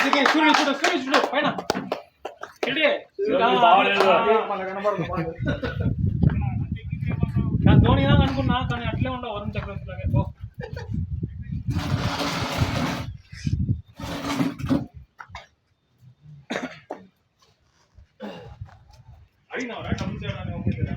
చూడు పైన ధోని అనుకున్నా కానీ అట్లే ఉండవు వరుణ్ చక్రవర్తి లాగే అడిగినావరా డబ్బులు చేయడానికి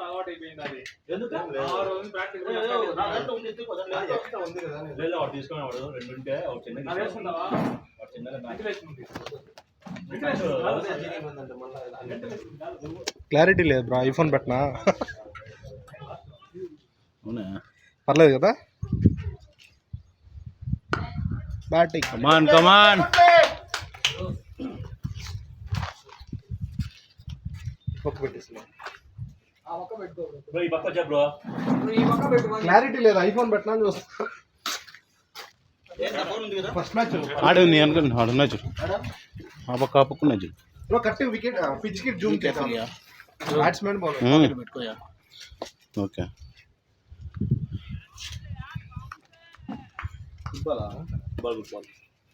అలవాటు అయిపోయింది అది తీసుకునేవాడు రెండుంటే క్లారిటీ లేదు బ్రో ఐఫోన్ పెట్టినా అవునా పర్లేదు కదా బ్యాటింగ్ కమాన్ కమాన్ క్లారిటీ లేదు ఐఫోన్ పెట్టినా చూస్తా ఫస్ట్ మ్యాచ్ ఆడే ఉంది అనుకున్నా ఆడున్నా చూడు ఆ పక్క ఆ పక్కన్నా చూడు బ్రో కట్టి వికెట్ పిచ్ కి జూమ్ చేయాలి బ్యాట్స్మెన్ బౌలర్ పెట్టుకోయా okay football ball good ball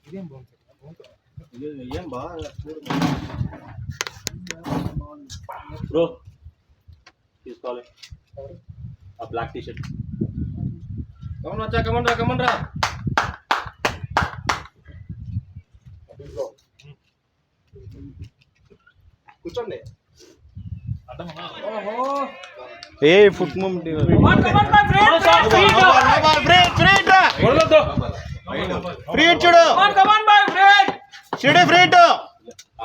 ఇదేం బాగుంది ఏం బాగా బ్రో తీసుకోవాలి ఆ బ్లాక్ టీ షర్ట్ కమన్ రా కూర్చోండి ఏ ఫుట్ మూమెంట్ ఫ్రీ చూడు ఫ్రీ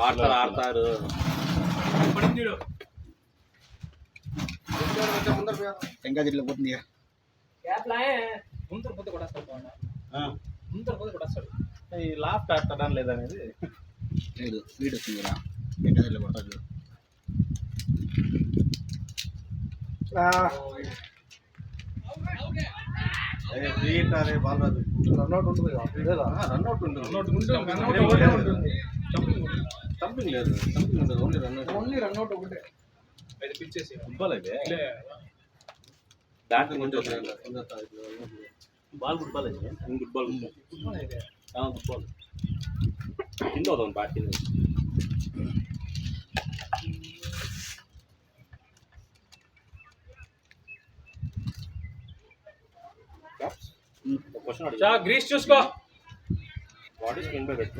ఆడతారు ఇంకా జిల్లా పోతుంది ఈ లాఫ్ట్ ఆడతాడా లేదనేది లేదు స్పీడ్ వచ్చింది కదా ఇంకా జిల్లా కొడతాడు రన్అట్ ఉంటుంది సంపింగ్ లేదు ఓన్లీ రన్అట్ ఒకటే ఫుట్బాల్ అయితే బ్యాటింగ్ బాల్ ఫుట్బాల్ అయితే ఫుట్బాల్ ఫుట్బాల్ కింద అవుతాం బ్యాటింగ్ గ్రీస్ చూసుకో what is mean by that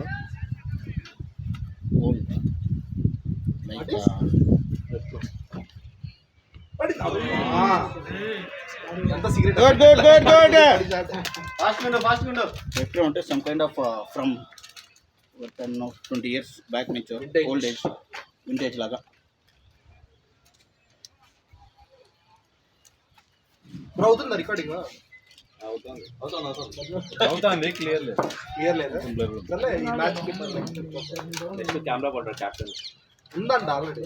అంటే some kind of from 20 years back నుంచి ఓల్డ్ ఏజ్ వింటేజ్ లాగా అవుతుందా రికార్డింగ్ అవుతుంది క్లియర్ లేదు ఈ మ్యాచ్ నెక్స్ట్ కెమెరా పడ్డాడు క్యాప్టెన్ ఉందండి ఆల్రెడీ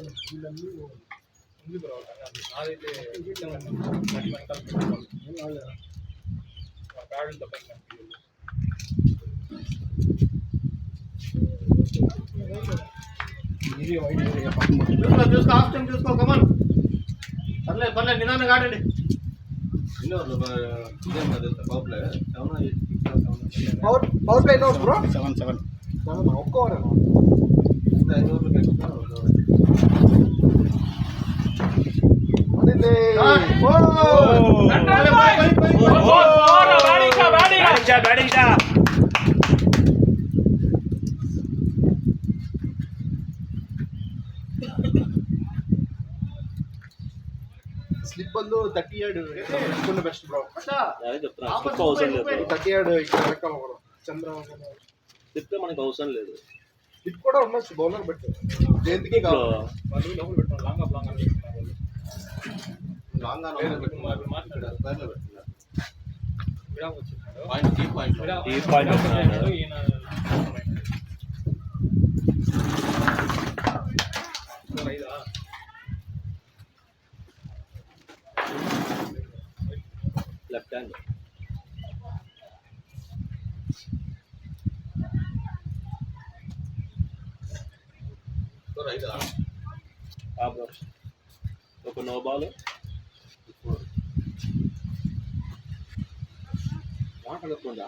చూసుకో ఆప్షన్ చూసుకో కమన్ పర్లేదు నిదానంగా ఆడండి పవర్ ప్లే బ్రో 7 ఒక్క ఓవర్ స్లిప్ బల్ 37 బెస్ట్ బ్రో అవసరం లేదు 37 ఇక్కడ చంద్రబాబు చెప్తే మనకు అవసరం లేదు స్లిప్ కూడా ఉండొచ్చు బౌలర్ బట్టి జయంతికి కావాలి ఒక నో బాల్ మాట్లాడకుండా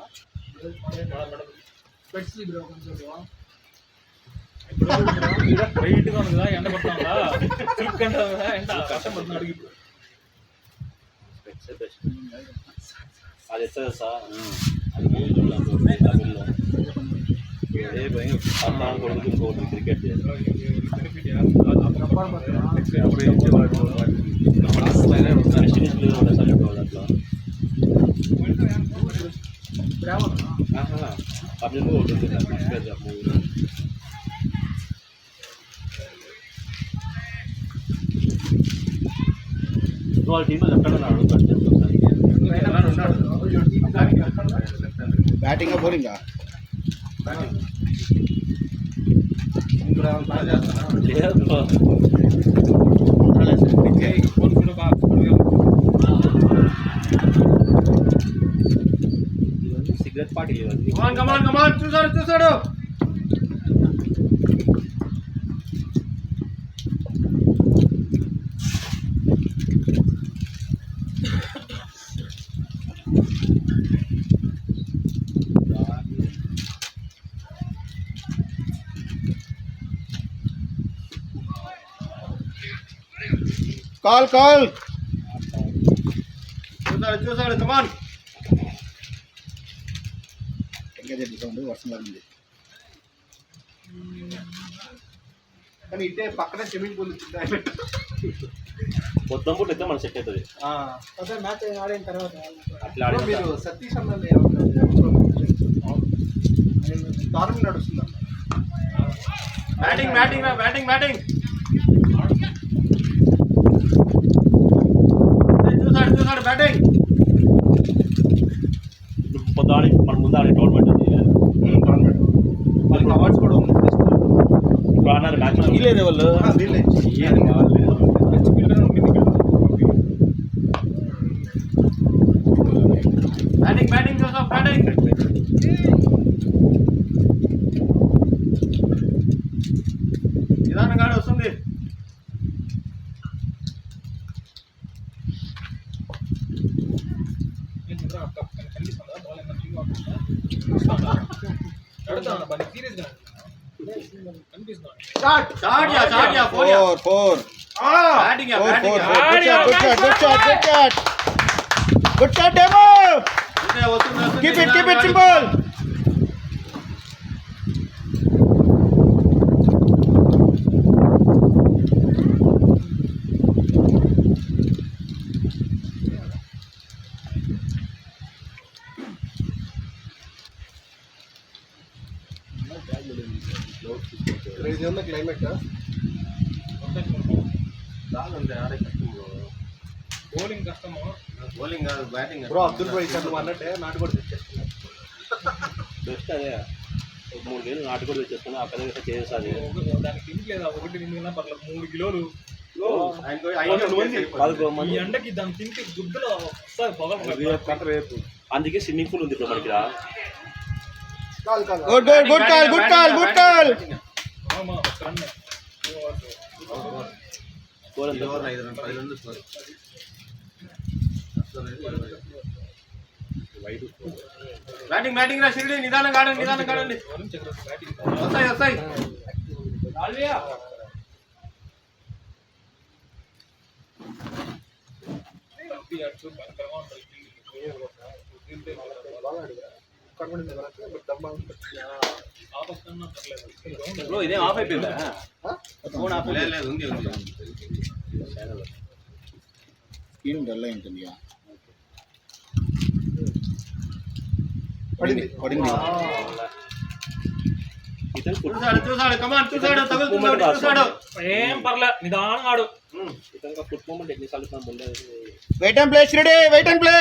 వెయిట్ గా ఉంది కదా, ఎండ పడుతుందా, చురుక్కంటా కదా, ఎండ కష్టం పడుతుంది అడిగి ఇప్పుడు. అది ఎత్తదు సార్ అది మూవీ చూడాలి తమిళ్లో ఏ భయం అమ్మ కొడుకు ఇంకోటి క్రికెట్ తమిళలో ఉంటుంది మూవీలో వాళ్ళ టీంలో ఎక్కడ అడుగుతాడు బ్యాటింగ్ బౌలింగా లేదు సిగరెట్ పార్టీ ఇవన్నీ చూసాడు కాల్ కాల్ చూసాడు కమాన్ ఇంకా చెప్తుంది వర్షం పడింది కానీ ఇటే పక్కన స్విమ్మింగ్ పూల్ మొత్తం పూట అయితే మన సెట్ అవుతుంది అదే మ్యాచ్ ఆడిన తర్వాత అట్లా ఆడిన మీరు సతీష్ అన్న దారుణం నడుస్తుంది బ్యాటింగ్ బ్యాటింగ్ బ్యాటింగ్ బ్యాటింగ్ చూసాడు బ్యాటింగ్ పొద్దు ఆడి మన ముందు ఆడే టోర్నమెంట్ ఉంది వాళ్ళకి అవార్డ్స్ కూడా ఉంది ఇప్పుడు ఆడినారు మ్యాచ్ వీలేదు వాళ్ళు బ్యాటింగ్ బ్యాటింగ్ చూసాం బ్యాటింగ్ నిదానంగా వస్తుంది good shot demo keep it simple climate bowling కష్టము, బౌలింగ్ కాదు బ్యాటింగ్ బ్రో అబ్దుల్ భాయ్ సార్ నువ్వు అన్నట్టే నాటు కూడా తెచ్చేస్తున్నా బెస్ట్ అదే 3 వేలు నాటు కూడా తెచ్చేసుకుని ఆ పెద్ద చేసేది దానికి తింటలేదా, 1 నిమిషం పర్లేదు, 3 కిలోలు ఈ ఎండకి దాన్ని తింటే గుడ్డలో వస్తుంది పొగ. అందుకే స్విమ్మింగ్ పూల్ ఉంది ఇప్పుడు మనకి గుడ్ కాల్ బ్యాటింగ్ బ్యాటింగ్ రా సిరిడి నిదానంగా ఆడండి వస్తాయి ఇదే ఆఫ్ అయిపోయిందా ఉంది స్క్రీన్ డల్ అయి ఉంటుంది పడింది చూసాడు కమాన్ చూసాడు చూసాడు ఏం పర్లే, నిదానంగా ఆడు. ఇతను ఫుట్ మూమెంట్ ఎన్నిసార్లు ముందే వెయిట్ అండ్ ప్లే శ్రీడి వెయిట్ అండ్ ప్లే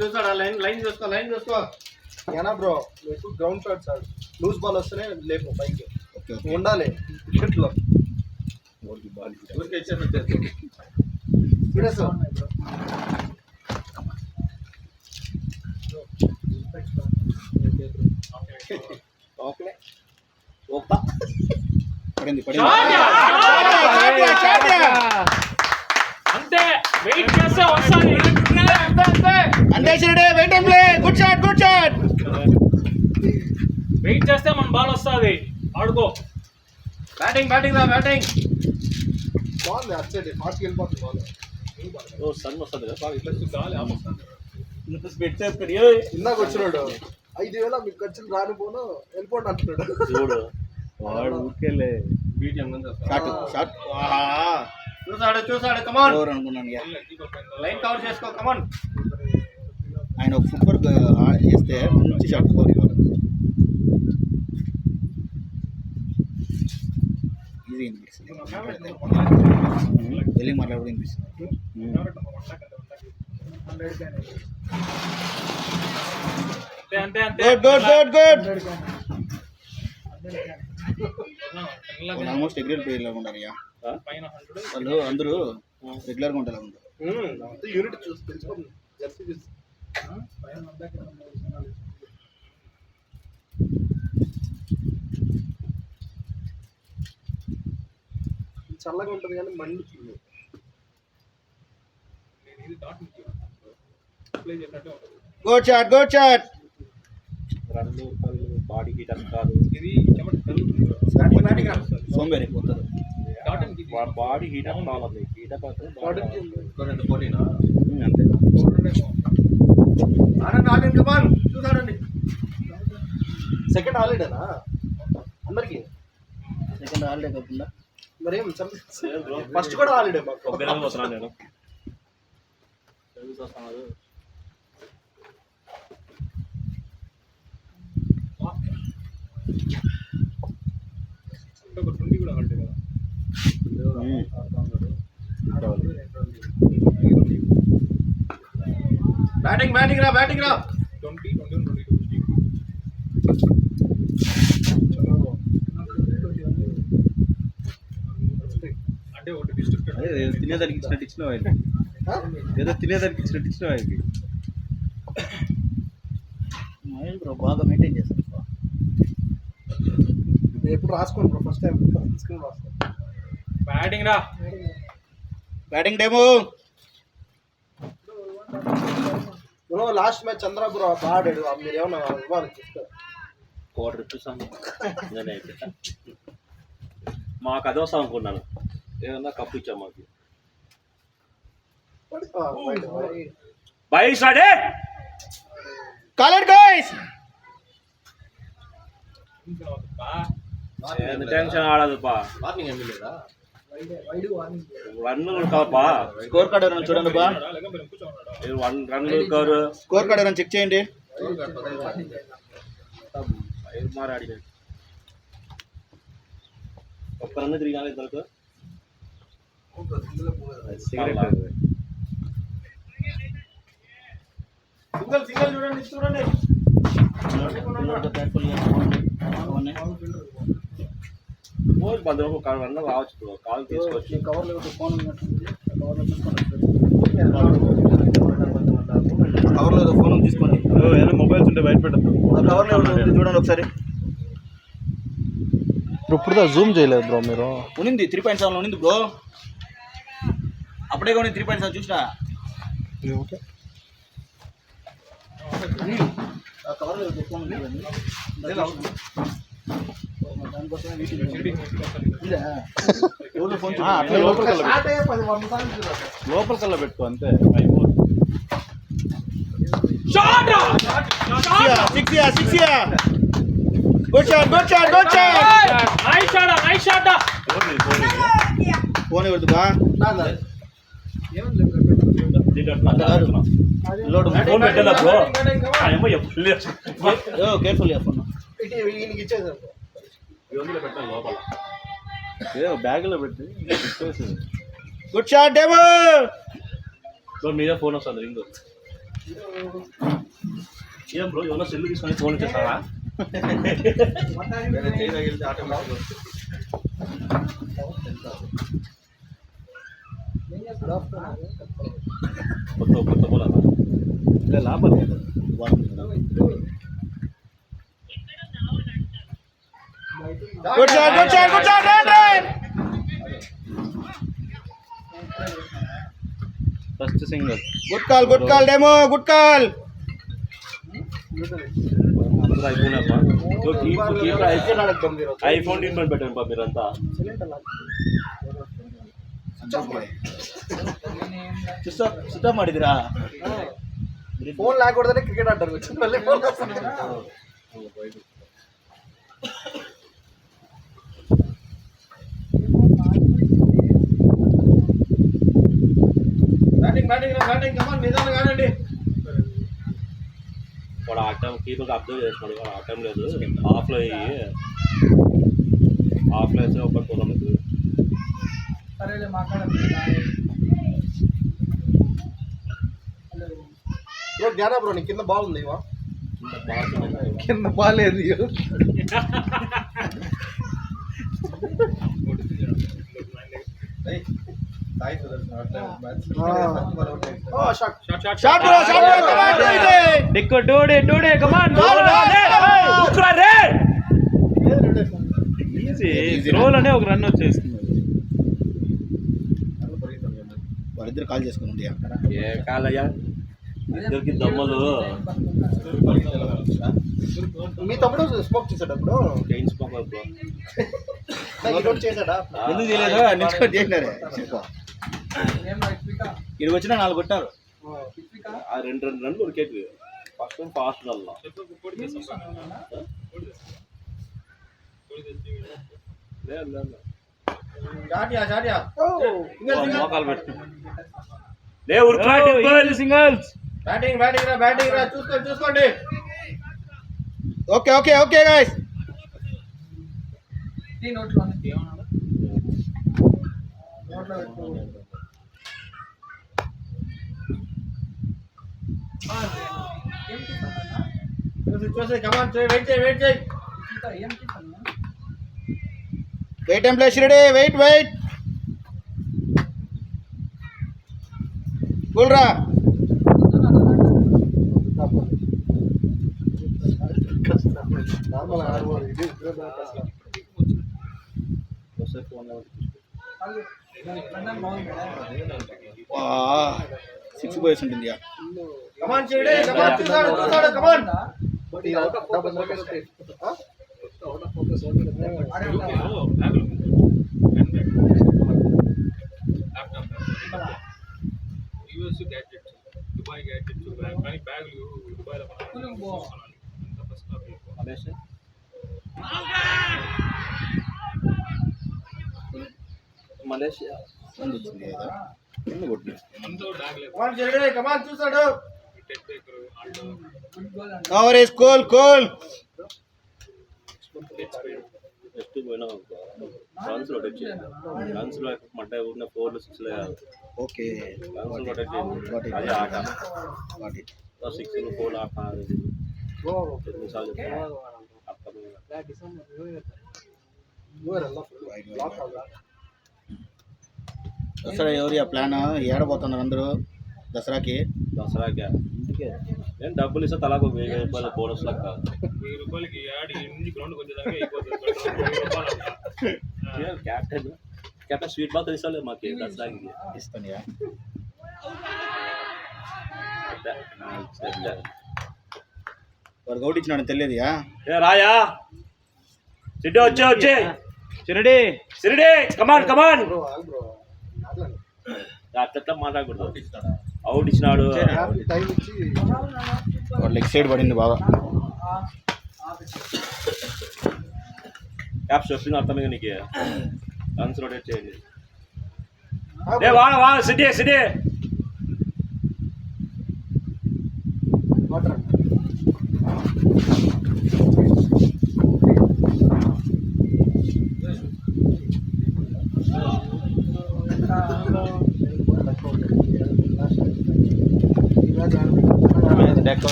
చూసాడు లైన్ చూసుకో ఏనా బ్రో మీకు గ్రౌండ్ షాట్స్ ఆడు లూజ్ బాల్ వస్తేనే లేపు పైకి ఉండాలి వికెట్లో ఊరికే ఇచ్చేసి సీరియస్ ఓకే ఓకే పడింది అంతే వెయిట్ చేస్తే వస్తుంది. అంతే wait and play. Good shot wait చేస్తే మన బాల్ వస్తుంది. ఆడుకో. బ్యాటింగ్ రా బ్యాటింగ్. బాగుంది అటు సైడ్ ఫాస్ట్కి వెళ్ళిపోతుంది బాల్. ఓ సన్ వస్తుంది కదా బాగా ఇట్లా గాలి ఆపొస్తుంది. ఇందాక వచ్చినాడు 5,000 మీకు ఖర్చులు రానిపోను వెళ్ళిపోండి అంటున్నాడు. చూడు వాడు ఊరికెళ్ళే బీటిఎం షాట్ చూసాడు కమాన్ ఓవర్ అనుకున్నాను ఇక. లైన్ కవర్ చేసుకో కమాన్. ఆయన ఒక ఫుట్ వర్క్ చేస్తే మంచి షాట్ స్కోర్ ఇవ్వాలి. ఈజీ అనిపిస్తుంది వెళ్ళి మాట్లాడడం అనిపిస్తుంది. అంతే గుడ్ ఆల్మోస్ట్ రెగ్యులర్ ప్లేయర్ లాగా ఉండాలి. పైన 100 వాళ్ళు అందరూ రెగ్యులర్గా ఉంటారు ఉంటారు. యూనిట్ చూసి తెలుసుకోండి జెర్సీ చూసి. చల్లగా ఉంటుంది కానీ మండుతుంది. గుడ్ షాట్ రన్ను కళ్ళు బాడీ హీట్ అని కాదు. ఇది చెమట సోంబేరి పోతారు. బాడీ హీట్ అప్ కావాలి. హీట్ అప్ అంతే ఆడండి కమాన్ చూసాడండి. సెకండ్ హాలిడేనా అందరికి? సెకండ్ హాలిడే కాకుండా మరేం ఫస్ట్ కూడా హాలిడే మాకు. వస్తున్నాను నేను వస్తున్నాను. కూడా హాలిడే కదా. బ్యాటింగ్ రా 20, 21, 22. అంటే ఒకటి డిస్ట్రిక్ట్ తినేదానికి ఇచ్చినట్టు ఇచ్చినావు ఆయనకి. ఏదో తినేదానికి ఇచ్చినట్టు ఇచ్చినావు ఆయనకి. మహేష్ బ్రో బాగా మెయింటైన్ చేస్తారు. ఎప్పుడు రాసుకోండి బ్రో ఫస్ట్ టైం స్క్రీన్ రాసుకోండి. Batting demo. Bro last match Chandra bro బాగా ఆడాడు. మీరు ఏమన్నా ఇవ్వాలి చెప్తారు. కోట చూసాను నేనైతే మాకు అదే వస్తాం అనుకున్నాను. ఏదన్నా కప్పు ఇచ్చాం మాకు. బై స్టాడే కాలర్ గైస్. టెన్షన్ ఆడదు పా. వార్నింగ్ ఏమీ లేదా? రన్ను కాపా. స్కోర్ కార్డ్ ఎవరైనా చూడండి బా. 1 రన్లు కవర్. స్కోర్ కార్డ్ ఎవరైనా చెక్ చేయండి. మారాడి ఒక్క రన్ను తిరిగాలి ఇద్దరికి. సింగల్ చూడండి. భద్రం ఒక రన్ రావచ్చు. కాల్ తీసుకోవచ్చు. కవర్లో ఫోన్ కవర్లో ఏదో ఫోన్ తీసుకోండి. ఏదైనా మొబైల్స్ ఉంటే బయట పెట్టద్దు. కవర్లో చూడండి ఒకసారి. ఇప్పుడు జూమ్ చేయలేదు బ్రో మీరు. ఉన్నింది 3.7 ఉన్నింది బ్రో. అప్పుడే కానీ 3.7 చూసినా. ఓకే కవర్లో ఫోన్ ఉంది దానికోసమే లోపలికల్లా పెట్టుకో అంతే. ఫోన్ ఎవరిది బా? కేర్ఫుల్ ఫోన్ ఇచ్చేసారు. లోపల బ్యాగ్లో పెట్టి. Good shot demo. మీద ఫోన్ వస్తుంది రింగ్. ఏం బ్రో ఏమన్నా సెల్ తీసుకొని ఫోన్ ఇచ్చేస్తారా? కొత్త పొలం ఇంకా లాభం లేదు good shot good shot good shot first single good call demo good call అందరూ అయిపోయినాపా ఐఫోన్ ట్రీట్మెంట్ పెట్టండి పా మీరంతా ಸುತ್ತ ಮಾಡಿದಿರಾ ఫోన్ లేకూడదనే క్రికెట్ ఆడతారు మళ్ళీ ఫోన్ బ్యాటింగ్ కమాన్ నిదానంగా ఆడండి. వాడు ఆ టైం కీపర్కి అబ్జర్వ్ చేస్తున్నాడు వాడు ఆ టైం లేదు ఆఫ్లో వేస్తే ఒకటి పోదాం మీకు బ్రో జ్ఞానా బ్రో నీ కింద బాల్ ఉంది కింద బాల్ ఏది రోల్ అనే ఒక రన్ వచ్చేస్తుంది. వాళ్ళిద్దరు కాల్ చేసుకుని ఏ కాలయ్యా ఇద్దరికి దమ్మలు మీ తమ్ముడు స్మోక్ చేసాడప్పుడు చైన్ స్మోక్ ఈరోజు చేశాడా ఎందుకు చేయలేదు నిల్చుకొని చేసినారు ఇక్కడికి వచ్చినా 4 కొట్టారు ఆ 2 రన్లు ఉరికేటి ఫస్ట్ ఫాస్ట్ వల్ల మోకాలు పెట్టు లే ఉరుకులాడి సింగల్స్ బ్యాటింగ్ రా చూసుకోండి ఓకే గైస్ వెయిట్ చేయి wait and plays ready wait కూల్రా నార్మల్ ఆడబోదు ఇది 6 బాయ్స్ ఉంటుంది కమాన్ చేయండి కమాన్ చూసాడు come on US gadgets Dubai gadgets కానీ బ్యాగులు దుబాయ్లో మలేషియా కమాన్ చూసాడు కవర్ ఇస్ కూల్ నెక్స్ట్ పోయినా రన్స్ రొటేట్ చేయాలి రన్స్ లో మంట ఉన్న 4 6 కాదు ఓకే రన్స్ రొటేట్ చేయాలి అదే ఆట 6 4 ఆట ఎన్నిసార్లు దసరా ఎవరి ప్లాన్ ఏడబోతున్నారు అందరూ దసరాకి నేను డబ్బులు ఇస్తే తలాకు 1000 రూపాయల బోనస్ లెక్క 1000 రూపాయలకి ఆడి ఇంటి గ్రౌండ్కి వచ్చేదాకా అయిపోతుంది. క్యాప్టెన్ స్వీట్ బాత్ ఇస్తాలే మాకు దసరాకి ఇస్తాను వాడు గౌట్ ఇచ్చినాడు తెలియదు రాయా సిడ్డి వచ్చే సిరిడి కమాన్ అట్లా మాట్లాడకూడదు అవుట్ ఇచ్చినాడు వాడు లెగ్ సైడ్ పడింది బాగా క్యాప్స్ చెప్పింది అర్థమైంది నీకు రన్స్ రొటేట్ చేయండి వా సిడ్డి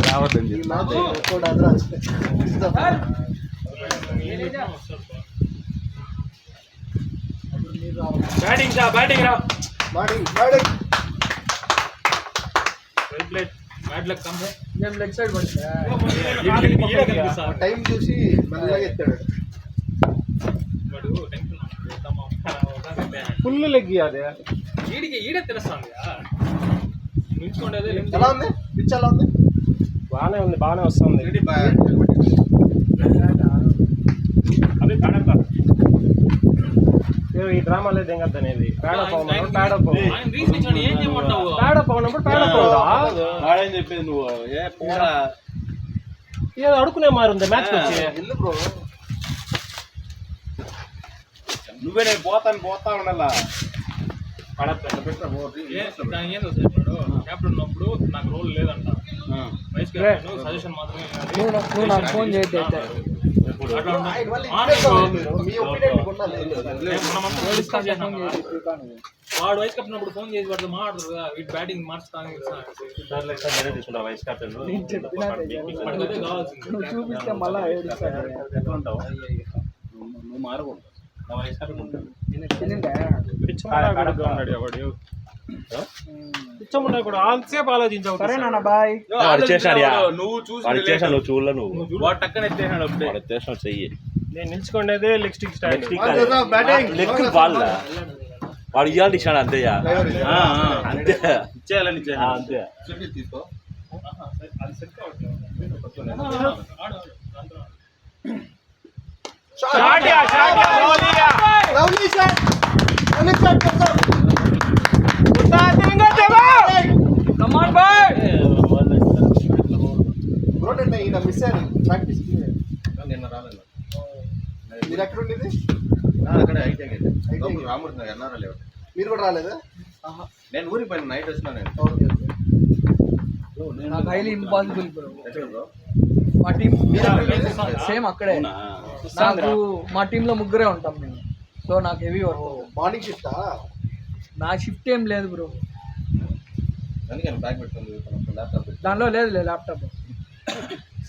రావద్దండి బ్యాటింగ్ రా batting well played bad luck come మేము లెగ్ సైడ్ పడుతుందా టైం చూసి మెల్లగా ఎత్తాడు వాడు టెన్షన్ ఫుల్ లెగ్ అదే ఈడే తెలుస్తాంది నిల్చుకుంటే ఎలా ఉంది పిచ్ ఎలా ఉంది బాగానే ఉంది బాగానే వస్తుంది అవి కడప ఈ డ్రామా లేదు ఏం కదా అనేది పేడ పవనప్పుడు వాడేం చెప్పేది నువ్వు ఏ పోరా ఏదో అడుకునే మారుంది మ్యాచ్ వచ్చి ఇల్లు బ్రో నువ్వే నేను పోతా ఉండాలా క్యాప్టెన్ ఉన్నప్పుడు నాకు రోల్ లేదంట వైస్ కెప్టెన్ సజెషన్ మాత్రమే నువ్వు నాకు ఫోన్ చేయొద్దు అయితే వాడు వైస్ కెప్టెన్ అప్పుడు ఫోన్ చేసి వాడు మాట్లాడతారు కదా వీటి బ్యాటింగ్ మార్చుతాను తీసుకుంటా వైస్ కెప్టెన్ కావాల్సింది చూపిస్తే మళ్ళా ఎట్లా ఉంటావు నువ్వు మారకూడదు నా వైస్ కెప్టెన్ ఉంటాను పిచ్చముండా కూడా ఆల్సేపు ఆలోచించావు సరే నాన్న బాయ్ నువ్వు చూసి నువ్వు చూడలే నువ్వు వాడు టక్కన ఎత్తేసాడు అప్పుడే వాడు ఎత్తేసాడు చెయ్యి నేను నిల్చుకునేదే లెగ్ స్టిక్ స్టైల్ లెగ్ వాళ్ళ వాడు ఇవ్వాలి ఇచ్చాడు అంతేయా అంతే ఇచ్చేయాలని అంతే తీసుకో lovely shot come on boy bro నిన్న ఈయన మిస్ అయ్యాను ప్రాక్టీస్ నిన్న రాలేదు మీరు ఎక్కడ ఉండేది అక్కడ హైటెక్ రామూర్తి నగర్ ఎన్ఆర్ఎల్ లేవు. మీరు కూడా రాలేదా నేను ఊరికి పోయిన నైట్ వచ్చినా నేను నాకు హైలీ ఇంపాసిబుల్ బ్రో ఎక్కడ బ్రో మా టీం సేమ్ అక్కడే నాకు మా టీంలో ముగ్గురే ఉంటాం మేము సో నాకు హెవీ వర్క్ మార్నింగ్ షిఫ్టా నా షిఫ్ట్ ఏం లేదు బ్రో అందుకే బ్యాగ్ పెట్టుకుంది ల్యాప్టాప్ దానిలో లేదు laptop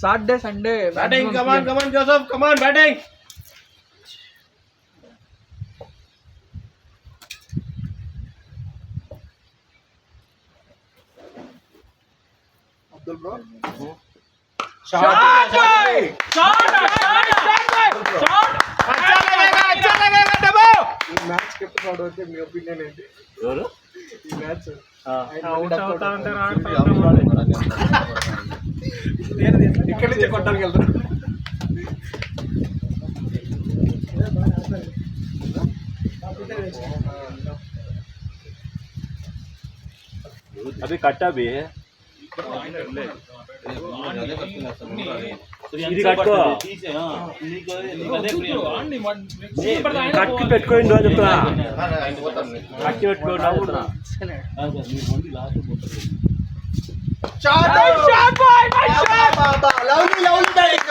Saturday Sunday batting come on Joseph come on batting Abdul bro match captain వాడు అంటే మీ ఒపీనియన్ ఏంటి ఎవరు ఈ మ్యాచ్ ఇక్కడి నుంచి కొట్టానికి వెళ్తాను అవి కట్టా బి ఇది కట్టుకో కట్టి పెట్టుకోండి చెప్తున్నా కట్టి పెట్టుకోండి లవ్లీ బ్యాటింగ్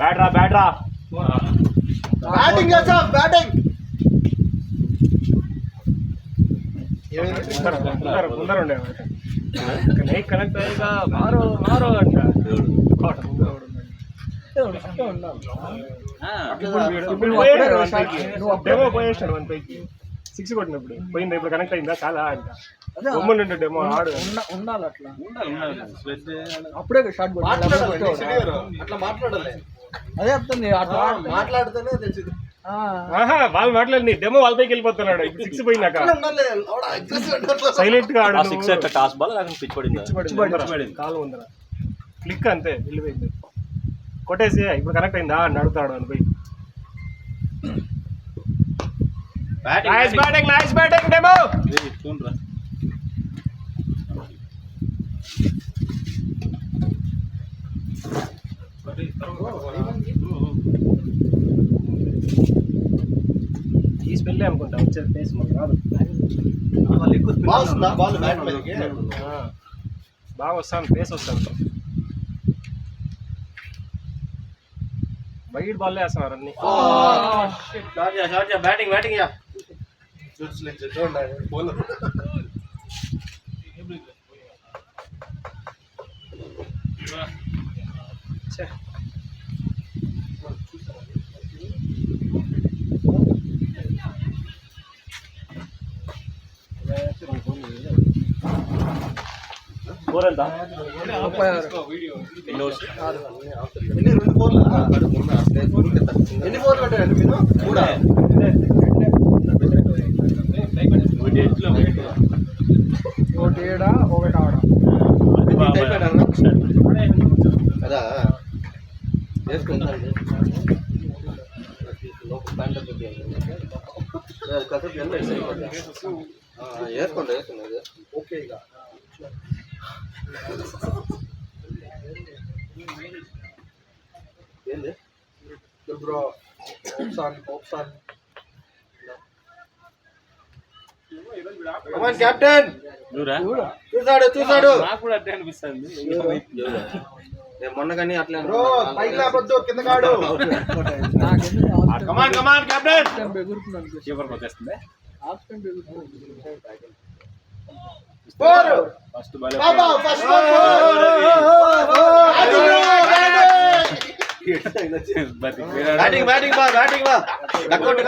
బ్యాట్రా బ్యాట్రా బ్యాటింగ్ జోసెఫ్ బ్యాటింగ్ ముందర ఉండే కనెక్ట్ అయ్యాక మారో అంట డెమో పోయేసాడు 1 పైకి 6 కొట్టినప్పుడు పోయింది ఇప్పుడు కనెక్ట్ అయిందా చాలా అంట బొమ్మలు డెమో ఆడు ఉండాలి అట్లా అప్పుడే షార్ట్ అట్లా మాట్లాడాలి అదే అర్థం అట్లా మాట్లాడితేనే తెలిసింది వాళ్ళు మాట్లాడి డెమో వాళ్ళ పైకి వెళ్ళిపోతున్నాడు ఇప్పుడు 6 పోయినాక సైలెంట్ గా ఆడు 6 ఎట్లా టాస్ బాల్ లేకపోతే పిచ్ పడిందా కాలు ఉందరా క్లిక్ అంతే వెళ్ళిపోయింది కొట్టేసి ఇప్పుడు కనెక్ట్ అయిందా అని అడుగుతాడు అని పోయి నైస్ బ్యాటింగ్ డెమో చూడరా ఈ స్పెల్ అనుకుంటా వచ్చేది ప్లేస్ మాకు రాదు బాగా వస్తాను ప్లేస్ వస్తాను వైడ్ బాల్ వేస్తున్నారు అన్ని బ్యాటింగ్ బ్యాటింగ్ స్కోర్ ఎంత? 36. ఎన్ని 2 4 ఎన్ని 4 కొట్టారండి మీరు? 3 ఒకటి ఏడా ఒకటి ఆడ. కదా వేసుకోండి ఓకే ఇక ఏంది బ్రో హోప్సాన్ కమాన్ కెప్టెన్ నువ్వురా? చూసాడు నాకు కూడా అట్టే అనిపిస్తుంది. మొన్న కానీ అట్లా బ్రో పైకి లేపొద్దు కింద కాడు నాకెందుకు కమాన్ కెప్టెన్ ఎగురుతున్నాను కీపర్కి వచ్చేస్తుంది. హాఫ్ టైం ఎగురుతున్నాను. ఫస్ట్ బాల్ బాబా ఫస్ట్ బ్యాటింగ్ బా డక్అవుట్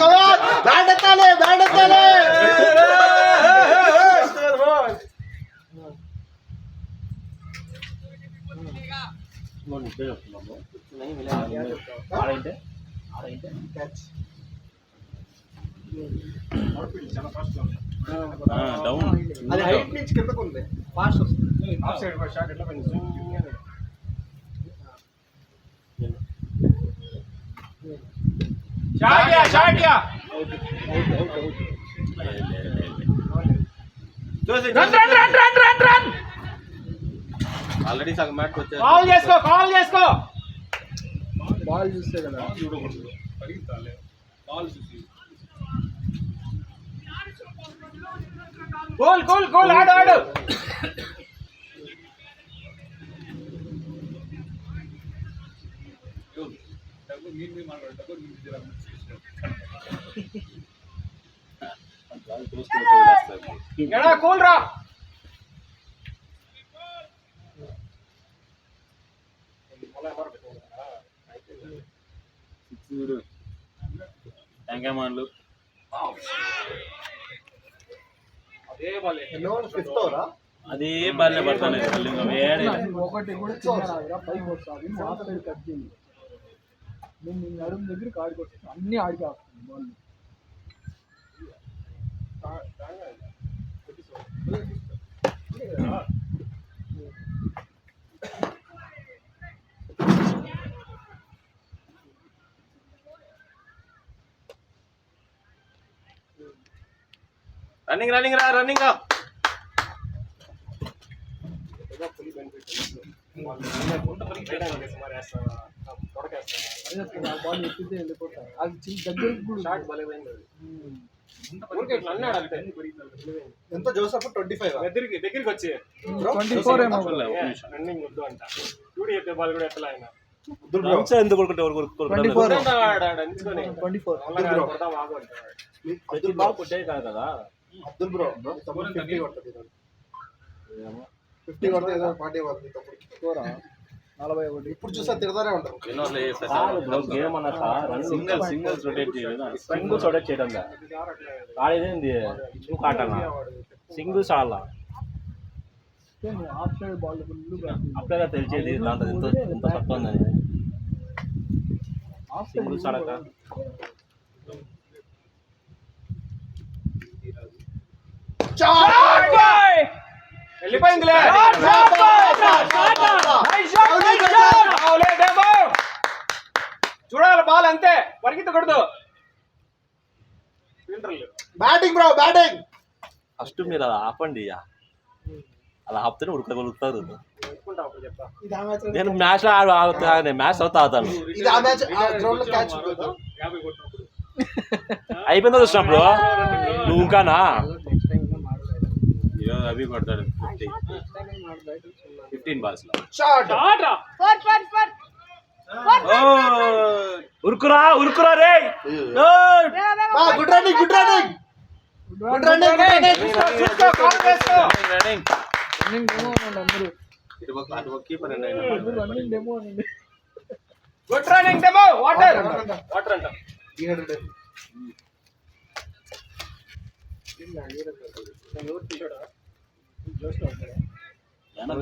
కమాన్ బ్యాట్ ఎత్తాలే ఆడైతే డౌన్ అది హైట్ నుంచి కిందకు ఉంది ఫాస్ట్ వస్తుంది ఆఫ్ సైడ్ షాట్ ఎట్లా పడింది? Shot run. ఆల్రెడీ సగం మ్యాచ్ వచ్చారు. కాల్ చేసుకో బాల్ చూస్తే కదా చూడకూడదు పరిగెత్తాలి బాల్ చూసి గోల్ ఆడు డబ్బు మీరు మాట్లాడు డబ్బు మీరు ఎడా కూల్ రా. టెంకాయమాన్లు అదే బాల్ ఎన్నో ఫిఫ్త్ ఓవరా అదే బాల్నే పడతాను. ఒకటి కూడా చిన్న పైకి వస్తుంది మా సైడ్ కట్ చేయండి. నేను నడుము దగ్గరికి ఆడుకొస్తాను అన్ని ఆడికి వస్తుంది బాల్. రన్నింగ్ రా బాల్ ఎత్తితే వెళ్ళిపోతాను. అది దగ్గరికి కూడా షాట్ బలమైంది. ఎంత జోసఫ్ 25 దగ్గరికి వచ్చి 24 ఏమో రన్నింగ్ వద్దు అంట. చూడు ఎత్తే బాల్ కూడా ఎత్తలే ఆయన. ఎందుకు 24 బాల్ కొట్టే కాదు కదా. అబ్దుల్ బ్రో 50 కొడుతుంది 50 కొడితే ఏదో 40 కొడుతుంది తప్పుడు 41. ఇప్పుడు చూసా తిడతానే ఉంటారు గేమ్ అన్నాక సింగిల్స్ రొటేట్ చేయలేదు. సింగిల్స్ రొటేట్ చేయడం ఆడేదేంది నువ్వు కాటన్నా సింగిల్స్ ఆడాల. ఆఫ్ సైడ్ బాల్ అప్పుడే తెలిసేది దాంట్లో ఎంత సత్తా ఉందని. సింగిల్స్ ఆడక వెళ్ళిపోయిందిలే. చూడాలి బాల్ అంతే పరిగెత్తకూడదు. బ్యాటింగ్ ఫస్ట్ మీరు అలా ఆపండి. అలా ఆపితేనే ఉడకగలుగుతారు. నేను మ్యాచ్ మ్యాచ్ అవుతా ఆగుతాను. ఇది ఆ మ్యాచ్ ఆ గ్రౌండ్ లో క్యాచ్ 50 కొట్టినప్పుడు అయిపోయిందో చూసినప్పుడు నువ్వు ఇంకానా అవి కొడతాడు 15 balls లో షాట్ ఉరుకురా రే. గుడ్ రన్నింగ్ రన్నింగ్ ఏమో అందరూ అటు ఒక కీపర్ అండి రన్నింగ్ డెమో అనండి. Good running demo water water అంట.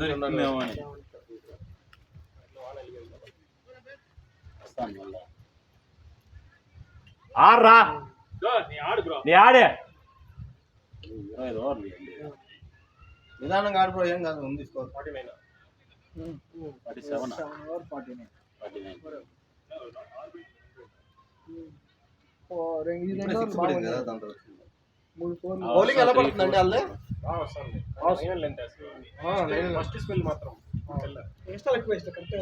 దొరికిందేమో అని వస్తాను మళ్ళా. ఆర్రా నీ ఆడు బ్రో. నీ ఆడే 25 ఓవర్లు ఇవ్వండి. నిదానంగా ఆడిపో ఏం కాదు ఉంది స్కోర్ 49. 47 49. 49 ఈ ఇప్పుడే రెండు 6 పడింది కదా దాంతో 3 4 బౌలింగ్ ఎలా పడుతుందండి వాళ్ళే బాగా వస్తుంది. ఫైనల్ లెంత్ ఫస్ట్ స్పెల్ మాత్రం ఇన్స్టాల్ ఎక్కువ ఇష్టం కరెక్ట్.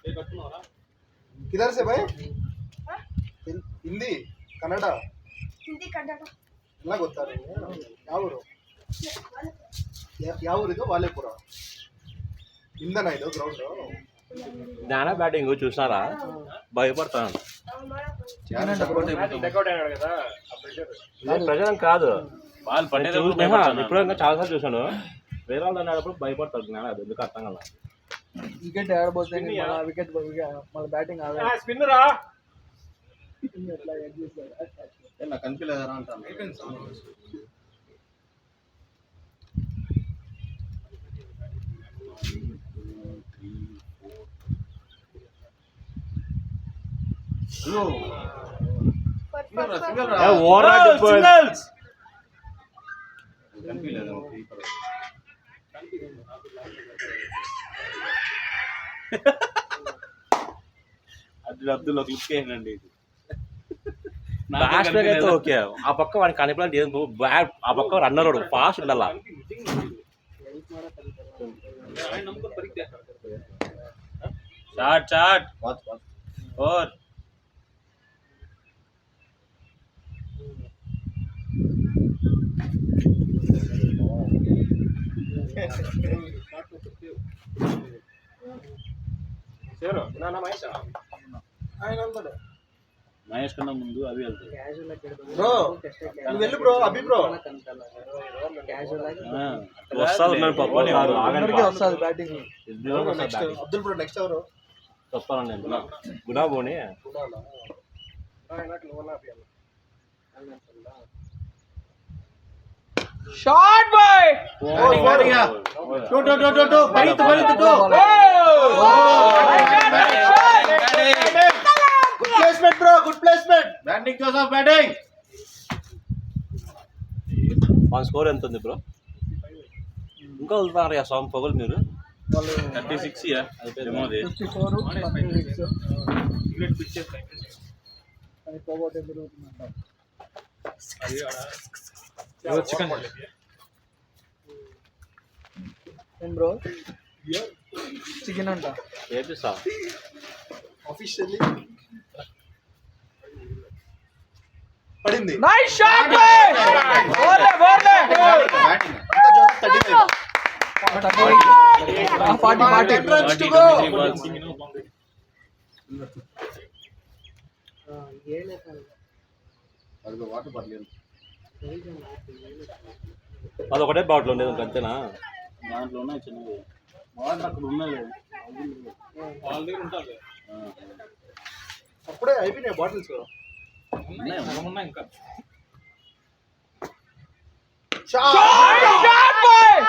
ఏ కట్టుకున్నారా? किधर से भाई? हिंदी कन्नಡ ಹಿಂದಿ ಕನ್ನಡ ಎಲ್ಲ ಗೊತ್ತಾ ನಿಮಗೆ? ಯಾವ ಊರು? ಯಾವ ಊರಿದು? ವಾಲೇಪುರ. ఇందనా ఇది గ్రౌండ్? జ్ఞాన బ్యాటింగ్ చూసినారా? భయపడతాను. డెకౌట్ అయినాడు కదా ఆ ప్రెషర్. ప్రజలం కాదు వాళ్ళు పట్టేటప్పుడు ఇప్పుడు ఇంకా చాలాసార్లు చూసాను. వేరే వాళ్ళు అన్నప్పుడు భయపడతారు. జ్ఞాన అది ఎందుకు అర్థం కదా. వికెట్ ఆడబోతే వికెట్ మళ్ళీ బ్యాటింగ్ ఆడ స్పిన్ రా. నాకు కనిపించలేదా అంటాను. కనిపించలేదు కీపర్. అబ్దుల్ ఒక లుక్ ఏంటండి ఇది. బ్యాట్స్మెన్ అయితే ఓకే. ఆ పక్క వాడికి కనిపించాలంటే ఆ పక్క రన్నర్ ఫాస్ట్ ఉండాలా. Shot shot watch watch four. సేరు నా మహేష్ ఆయన వెళ్తాడు. మహేష్ కన్నా ముందు అవి వెళ్తాయి. బ్రో నువ్వు వెళ్ళు బ్రో. అభి బ్రో వస్తుంది పప్పని అందరికీ వస్తుంది బ్యాటింగ్. అబ్దుల్ బ్రో నెక్స్ట్ ఎవరు? చెప్పాలని నేను గుడా పోనీ. Shot boy. Good placement bro. Good placement. Batting Joseph batting. మన స్కోర్ ఎంత ఉంది బ్రో? ఇంకా వదులుతున్నారు ఆ సాంగ్ పొగలు మీరు. 36 అయిపోయింది. 54 36 సిగరెట్ పిచ్ చేస్తాయి. అని పోగొట్టే తిరుగుతుందంట. అది చికెన్ ఏం బ్రో? చికెన్ అంట చేపిస్తా. ఆఫీషియల్లీ పడింది. Nice shot boy. బోర్లే బోర్లే. Batting 40 runs to go. అదిగో వాటర్ పడలేదు. అది ఒకటే బాటిల్ ఉండేది అంతేనా? దాంట్లో ఉన్నాయి చిన్నవి వాటర్ అక్కడ ఉన్నాయి. వాళ్ళ దగ్గర ఉంటుంది. అప్పుడే అయిపోయినాయి బాటిల్స్. ఉన్నాయి ఇంకా. Shot boy.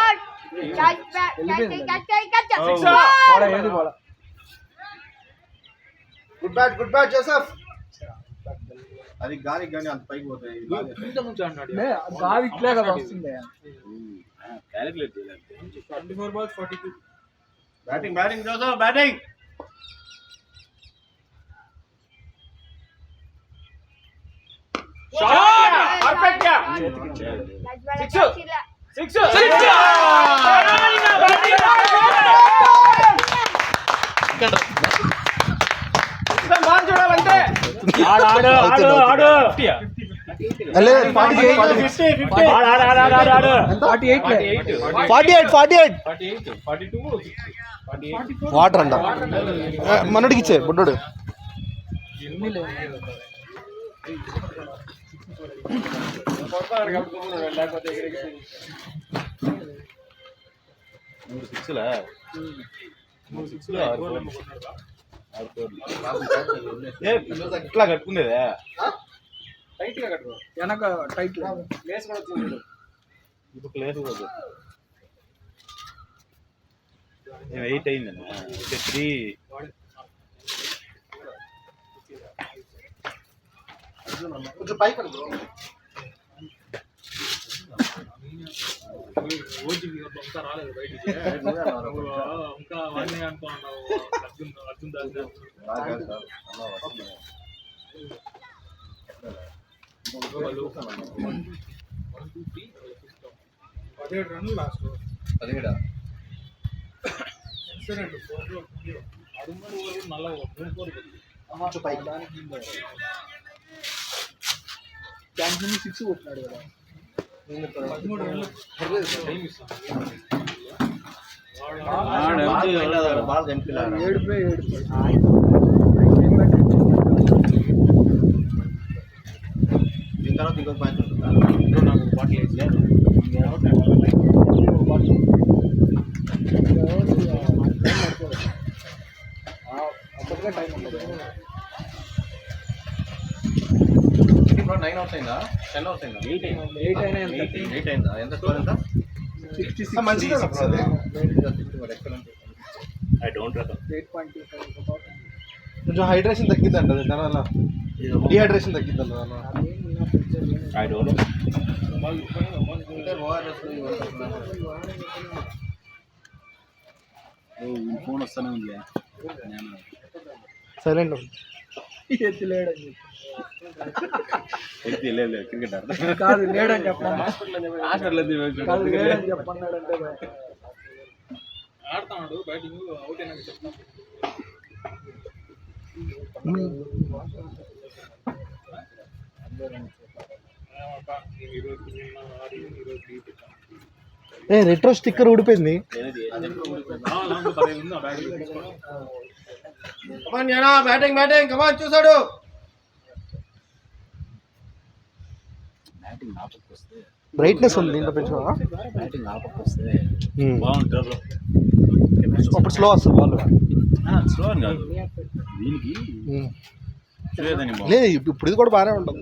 Good bat Joseph. అది గాలికి కానీ అంత పైకి పోతాయి. గాలి ఇట్లే కదా వస్తుంది. క్యాలిక్యులేట్ చేయాలి. 24 balls 42. Batting Joseph batting. Shot perfect గా. 6 బాల్ చూడాలంటే ఆడు ఆడు ఆడు ఆడు 48 వాటర్ అంట మనడికి ఇచ్చే బుడ్డోడు. కొడతాడు కాబట్టి గమ్మున లేకపోతే ఎక్కడికి 3 6లా 3 6లు 6 ఇట్లా కట్టుకునేదే టైట్ గా కట్టుకో వెనక టైట్ లేస్ కూడా వచ్చింది ఇప్పుడు క్లియర్ కూడా 8 అయిందన్నా ఓకే 3 కొంచెం పైకి రండి బ్రో. ఓజీకి ఇంకా రాలేదు బయటికి ఇంకా వాడిని అనుకున్నావు అర్జున్ దాస్ వాళ్ళు 17 రన్లు లాస్ట్ 17 నల్ల కొంచెం పైకి దానికి 6 కొట్టినాడు కదా 13 రన్లు టైం ఇస్తాను బాల్ కనిపించాలి. ఏడుపే దీని తర్వాత ఇంకొక మ్యాచ్ ఉంటుందా? నాకు బాటిల్ వేసి అప్పటికే టైం ఉండదు 9 అవర్స్ అయిందా 10 అవర్స్ అయిందా 8 అయినా ఎంత 8 అయిందా ఎంత స్కోర్ ఎంత 66 మంచిగా ఐ డోంట్ రికల్ 8.25 కొంచెం హైడ్రేషన్ తగ్గిద్దంట దానివల్ల డిహైడ్రేషన్ తగ్గిద్దంట దానివల్ల ఐ డోంట్ ఫోన్ వస్తానే ఉంది. సైలెంట్ ఎత్తులేడని లేదు క్రికెట్ ఆడతా. కాదు లేడని చెప్పన్నా హాస్పిటల్ కాదు లేడని చెప్పన్నాడంటే ఆడుతున్నాడు బ్యాటింగ్ అవుట్ అయినాక చెప్తాను ఏ రెట్రో స్టిక్కర్ ఊడిపోయింది. బ్యాటింగ్ బ్యాటింగ్ కమాన్ చూసాడు. బ్యాటింగ్ ఆపకు వస్తే బ్రైట్నెస్ ఉంది దీంట్లో పెంచుకోవా. బ్యాటింగ్ ఆపకు వస్తే బాగుంటుంది. అప్పుడు స్లో వస్తుంది బాల్. స్లో అని కాదు దీనికి చూడదని లేదు ఇప్పుడు ఇది కూడా బాగానే ఉంటుంది.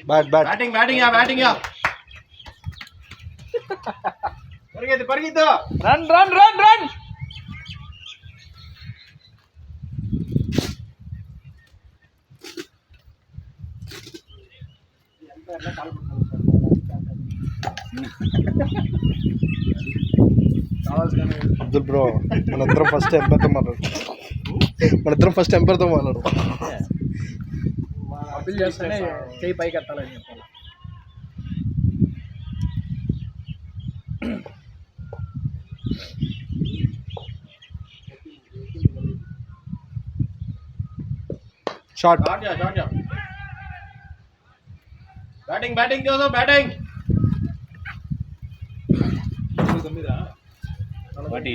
బ్యాట్ బ్యాట్ బ్యాటింగ్ బ్యాటింగ్ యా బ్యాటింగ్ యా పరిగెత్తు run run run run Abdul bro మనిద్దరం ఫస్ట్ ఎంపైర్తో మాట్లాడు. అప్పీల్ చేస్తేనే చేయి పైకి ఎత్తాలని చెప్పాలి. షార్ట్ బ్యాటింగ్ బ్యాటింగ్ చూద్దాం బ్యాటింగ్ వాటి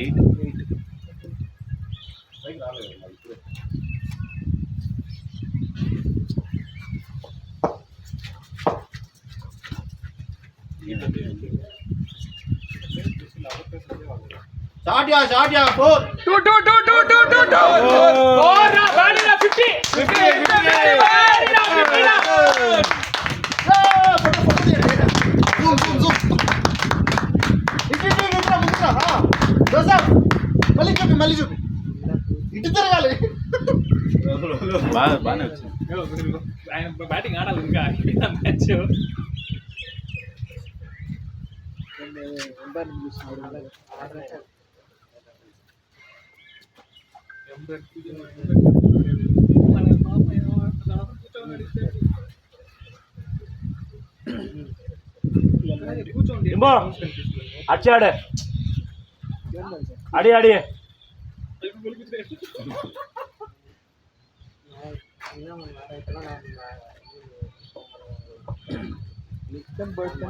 షాట్ యా 4 2 2 2 2 2 2 2 4 రా బాలి రా 50 మళ్ళీ చూపి ఇటు తిరగాలి. బాగానే వచ్చింది. ఆయన బ్యాటింగ్ ఆడాలి ఇంకా మ్యాచ్ అచ్చాడే అడి అడి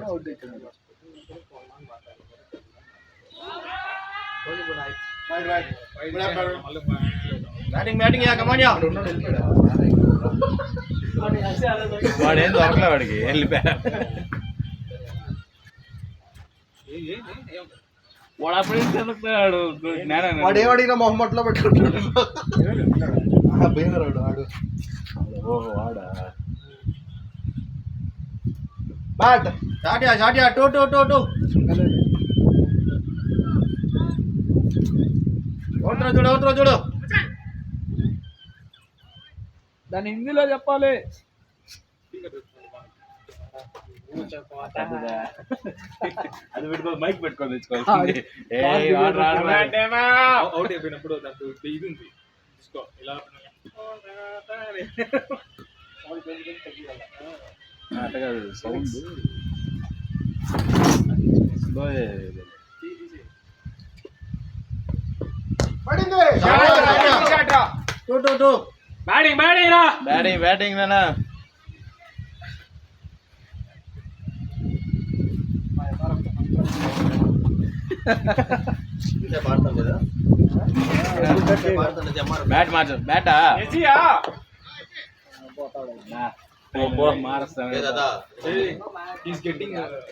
అవుట్ అవుతుంది. Batting batting yeah come on yeah వాడేం దొరకలే వాడికి వెళ్ళిపోయా. వాడు అప్పుడే తిరుగుతాడు. వాడు ఏమడిగినా మొహమ్మట్లో పెట్టుకుంటాడు. బేనరాడు ఆడు ఓహో వాడా. బ్యాట్ షాటియా టూ టూ టూ టూ అవుతున్నా చూడు దాన్ని హిందీలో చెప్పాలి. అది పెట్టుకో, మైక్ పెట్టుకొని తెచ్చుకోవాలి. అవుట్ అయిపోయినప్పుడు దాంట్లో ఇది ఉంది చూసుకో ఇలా కాదు సౌండ్ పడింది. టూ టూ టూ బ్యాటింగ్ రా. బ్యాటింగ్ నానా. బ్యాట్ మార్చు. బ్యాటా మారుస్తాను.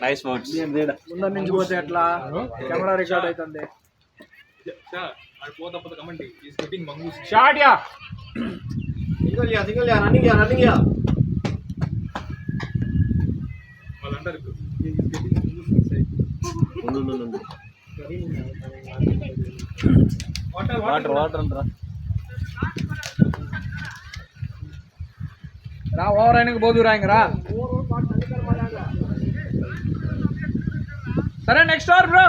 Nice words. ముందర నుంచి పోతే ఎట్లా కెమెరా రికార్డ్ అవుతుంది. పోతా కమండి ఈస్ గెట్టింగ్ మంగూస్ షాట్ యా. సింగల్ రన్నింగ్ వాళ్ళు అంటారు ఇప్పుడు వాటర్ అంటారా. రా ఓవర్ అయినకి పోదు రా ఇంక రా. సరే నెక్స్ట్ ఓవర్ బ్రో.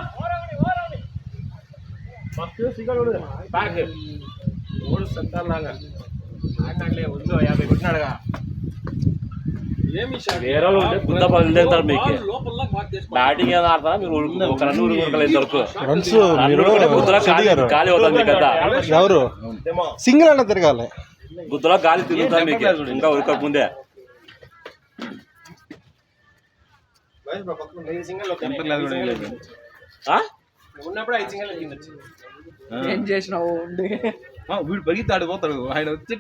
ఏమి షాట్ వేరే వాళ్ళు ఉంటే గుద్ద పగిలింటారు మీకు. లోపల మార్క్ చేసుకో బ్యాటింగ్ ఏదో ఆడతారా మీరు? ఒక రన్ను ఉరకలేదు వరకు రన్స్ గుద్దలో గాలి అవుతుంది మీకు అంతా. ఎవరు సింగిల్ అన్న తిరగాలి. గుద్దలో గాలి తిరుగుతారు మీకు ఇంకా ఉరకక ముందే. ఆ? ఉన్నప్పుడు 5 సింగల్ కింద ఏం చేసినావు ఉండి. వీడు పరిగెత్తాడు పోతాడు. ఆయన వచ్చి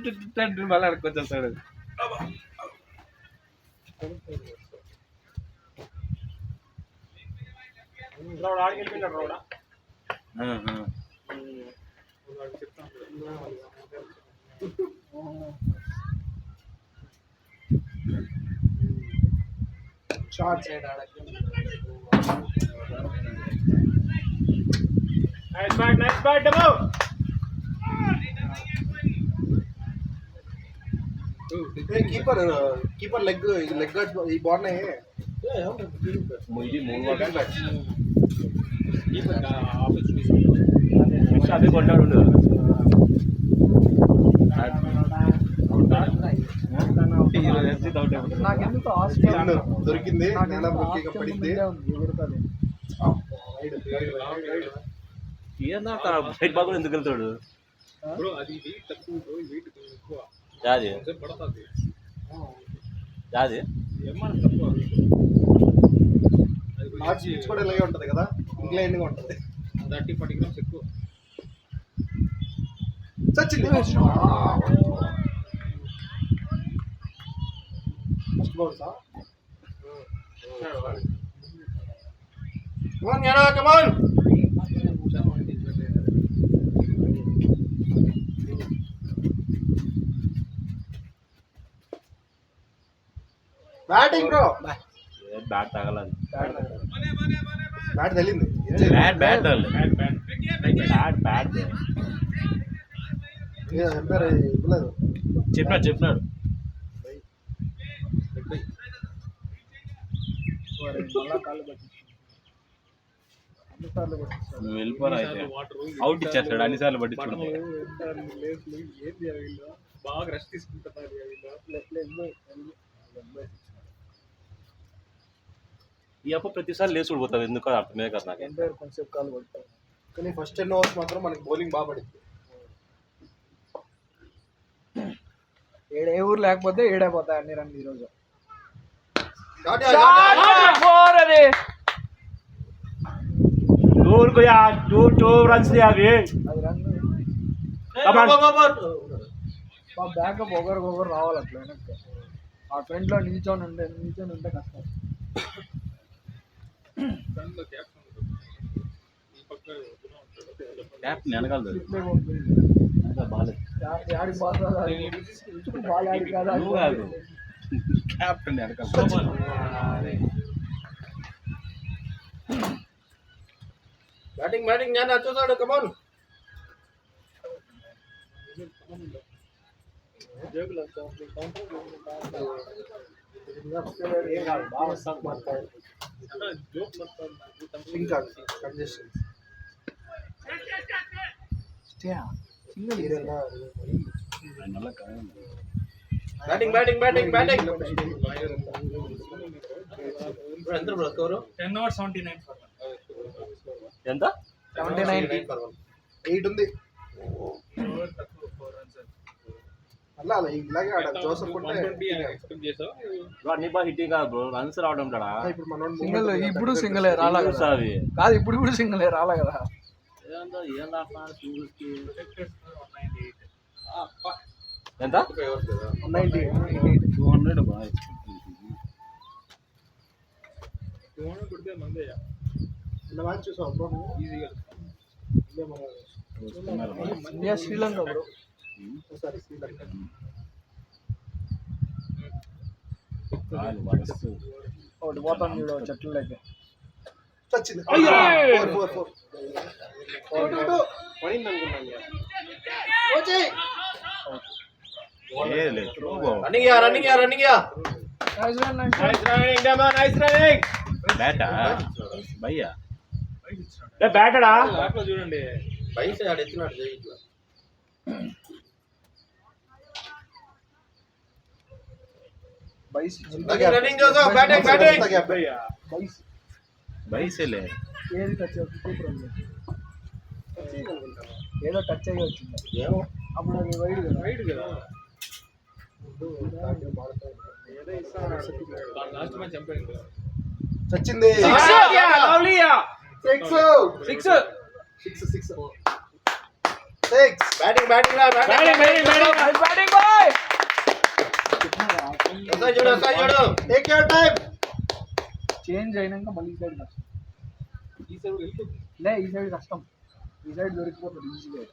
మళ్ళీ అక్కడికి వచ్చేస్తాడు. Shot nice bat demo. Keeper leg ఈ బాల్ అవి కొట్టాడు. నాకెందుకు ఆస్ట్రేలియా దొరికింది. పడింది. ఏందా బయట బాగా ఎందుకు వెళ్తాడు? బ్రో అది వెయిట్ తక్కువ బ్రో, వెయిట్ ఎక్కువ యాది కొంచెం పడుతుంది. యాది ఎంఆర్ తక్కువ మ్యాచ్ పిచ్ కూడా ఇలాగే ఉంటుంది కదా, ఇంగ్లాండ్గా ఉంటుంది. 30-40 గ్రామ్స్ ఎక్కువ. చచ్చింది ఫస్ట్ బౌల్ సార్. కమాన్ యానా కమాన్. Batting bro. బ్యాట్ తగలదు. బ్యాట్ తగిలింది. బ్యాట్ బ్యాట్ ఎంపైర్ ఇవ్వలేదు. చెప్పినాడు నువ్వు వెళ్ళిపోరా. అయితే అవుట్ ఇచ్చేస్తాడు అన్నిసార్లు పట్టించుకుంటా. బాగా రెస్ట్ తీసుకుంటున్నారు. ఈ అప్ప ప్రతిసారి లేచి ఊడిపోతావు ఎందుకో అర్థమే కదా నాకు. ఎంపైర్ కొంచెం కాలు పడతారు కానీ ఫస్ట్ 10 ఓవర్స్ మాత్రం మనకి బౌలింగ్ బాగా పడింది. ఏ ఊరు లేకపోతే ఏడైపోతాయి అన్ని రన్లు ఈరోజు. టూ రన్స్ అవి అది రన్ బ్యాకప్ ఒకరికొకరు రావాలి అట్లా వెనక్కి. ఆ ఫ్రంట్ లో నిల్చొని ఉంటే కష్టం. ఫ్రంట్ లో క్యాప్టెన్ ఉంటాడు. ఈ పక్క దూరం ఉంటాడు. క్యాప్ వెనకాల బాగాలేదు యాడికి బాగా బాల్ యాడికి కాదు నువ్వు కాదు క్యాప్టెన్ వెనకాల బ్యాటింగ్ నేను చూసాడు కమాన్ ఏం కాదు బాగా వస్తాను మాట్లాడు. జోక్ మొత్తం ఇంకా కంజెషన్ సింగిల్ ఇదేనా బ్యాటింగ్ ఎంత బ్రో స్కోరు 10 overs 79 for 1. ఎంత 79 8 ఉంది. అలా ఇలాగే ఆడాలి. జోసఫ్ ఉంటే 120 ఎక్స్పెక్ట్ చేసావు. అన్ని బాగా హిట్టింగ్ కాదు బ్రో రన్స్ రావడం ఉంటాడా ఇప్పుడు మనం సింగిల్ ఇప్పుడు సింగిలే రాలా కదా చూసావి కాదు ఇప్పుడు సింగిలే రాలా కదా ఏందో ఏం రాఫా సింగిల్స్ కి 198. ఎంత 90 200 బాగా 200 కొడితే మందే இந்த మ్యాచ్ చూసావు బ్రో ఈజీగా. ఇండియా మన ఇండియా శ్రీలంక బ్రో ఒకసారి శ్రీలంక ఒకటి పోతాను చూడు చెట్లలోకి వచ్చింది. 4 పడింది అనుకున్నాను. రన్నింగ్ బ్యాటా భయ్యా బ్యాటడా బ్యాట్లో చూడండి. బైస్ ఆడ ఎత్తున్నాడు జై ఇట్లా బైస్ రన్నింగ్ చూసా బ్యాటింగ్ బైస్ బైసేలే ఏది టచ్ సూపర్ ఏదో టచ్ అయ్యి వచ్చింది ఏమో అప్పుడు అది వైడ్ కదా రైట్ కదా. లాస్ట్ మ్యాచ్ చంపాడు. వచ్చింది. 6 బ్యాటింగ్ చూడు టేక్ యువర్ టైం చేంజ్ అయినాక మళ్ళీ ఈ సైడ్ కష్టం ఈ సైడ్ వెళ్ళిపోతుంది. ఈ సైడ్ కష్టం ఈ సైడ్ దొరికిపోతుంది ఈజీగా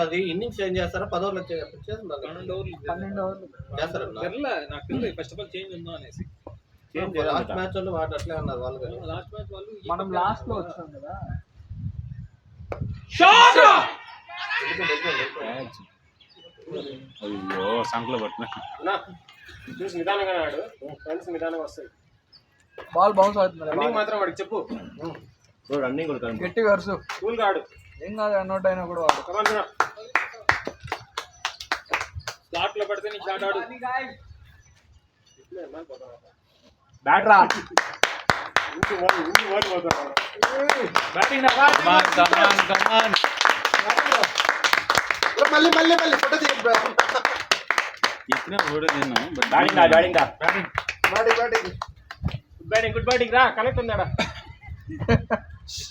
అది ఇన్నింగ్స్ చేంజ్ చేస్తారా 10 ఓవర్లు చేస్తున్నారు 12 ఓవర్లు 12 ఓవర్లు చేస్తారన్నా తెల్ల నాకు తెలియదు ఫస్ట్ ఆఫ్ ఆల్ చేంజ్ ఉందా అనేసి. లాస్ట్ మ్యాచ్ వాళ్ళు వాడు అట్లే ఉన్నారు వాళ్ళు లాస్ట్ మ్యాచ్ వాళ్ళు మనం లాస్ట్ లో వచ్చాం కదా అయ్యో సంకలో పట్టిన చూసి నిదానంగా ఆడు రన్స్ నిదానంగా వస్తాయి. బాల్ బౌన్స్ అవుతుంది రన్నింగ్ మాత్రం వాడికి చెప్పు రన్నింగ్ కొడతాను గట్టిగా అరుసు కూల్గా ఆడు ఏం కాదు అన్నోట్ అయినా కూడా వాడు కమాన్ చూడ స్లాట్ లో పడితే నీకు షాట్ ఆడు. బ్యాట్ రా బ్యాటింగ్ మళ్ళీ ఫోటో తీయండి బ్రో. ఇప్పుడే ఓడి తిన్నాం గుడ్ బ్యాటింగ్ రా కనెక్ట్ ఉందాడా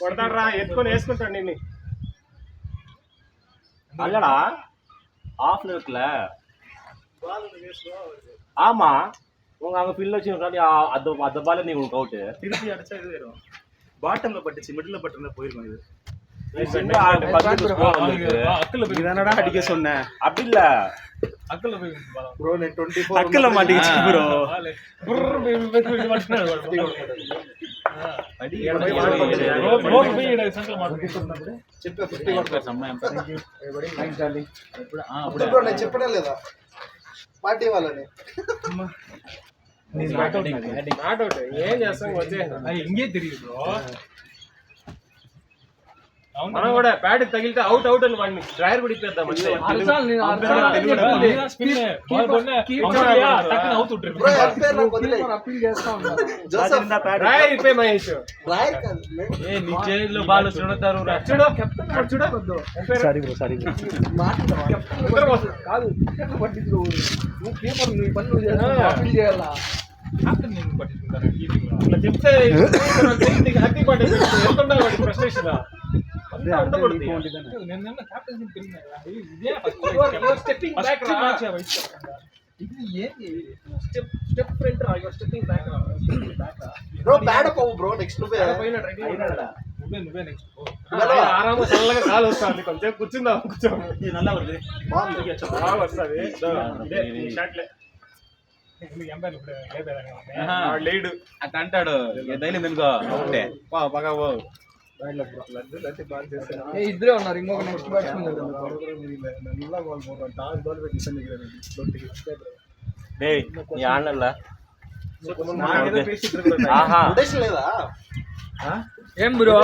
కొడతాడు రా ఎత్తుకొని వేసుకుంటాడు నిన్ను அல்லடா ஆஃப்ல இருக்குல்ல ஆமா உங்க அங்க ஃபில் வச்சு அந்த பால நீ உங்களுக்கு அவுட் திருப்பி அடிச்சா இது வரும் பாட்டம்ல பட்டுச்சு மிடில் பட்டுல போயிருக்கும் இது இதானடா அடிக்க சொன்னேன் அப்படி இல்ல అక్కల పోయి బ్రో నేను 24 அக்கல மாட்டிக்கிச்சு ப்ரோ చెప్పే 50 కొడతారు. అప్పుడే బ్రో నేను చెప్పడం లేదా పార్టీ వాళ్ళని నాట్ అవుట్ ఏం చేస్తాం వచ్చే ఇంకే తెలియదు బ్రో. మనం కూడా బ్యాట్ తగిలితే అవుట్ అని వాడిని డ్రైవర్ కూడా ఇప్పేద్దాం అంటే బ్రో ఎంపైర్ నాకు వదిలే అప్పీల్ చేస్తా ఉన్నారు జోసఫ్ డ్రైవర్ ఇప్పే మహేష్ రాయర్ కాదు నిజంలో బాల్ చూడతారు సారీ బ్రో సారీ కాదు వికెట్లు పట్టించుకో నువ్వు కీపర్ నీ పని నువ్వు చేస్తావు అప్పీల్ చేయాలా ఇట్లా చెప్తే హ్యాపీ బర్త్డే వెళ్తుంటా వాడి ఫ్రస్ట్రేషన్ ఉండకూడదు నిన్న క్యాప్టెన్సీ స్టెప్పింగ్ బ్యాక్ రా step front stepping back bro bad పోవు బ్రో నెక్స్ట్ నువ్వే నువ్వే నెక్స్ట్ ఆరామ చల్లగా కాలు వస్తుంది కొంచెం కూర్చుందాం நல்லா வருது బాగా వస్తుంది ఇదే ఈ షాట్లే ఎంపైర్ ఇప్పుడు లేడు అట్లా అంటాడు డైలీ ఎందుకో ఒకటే పగా పో ఇద్దరే ఉన్నారు ఇంకొక నెక్స్ట్ బ్యాట్స్మెన్ నల్ల బాల్ పోతాం టాస్ బాల్ పెట్టి డేయ్ నీ ఆడనల్లా ఉద్దేశం లేదా ఏం బ్రో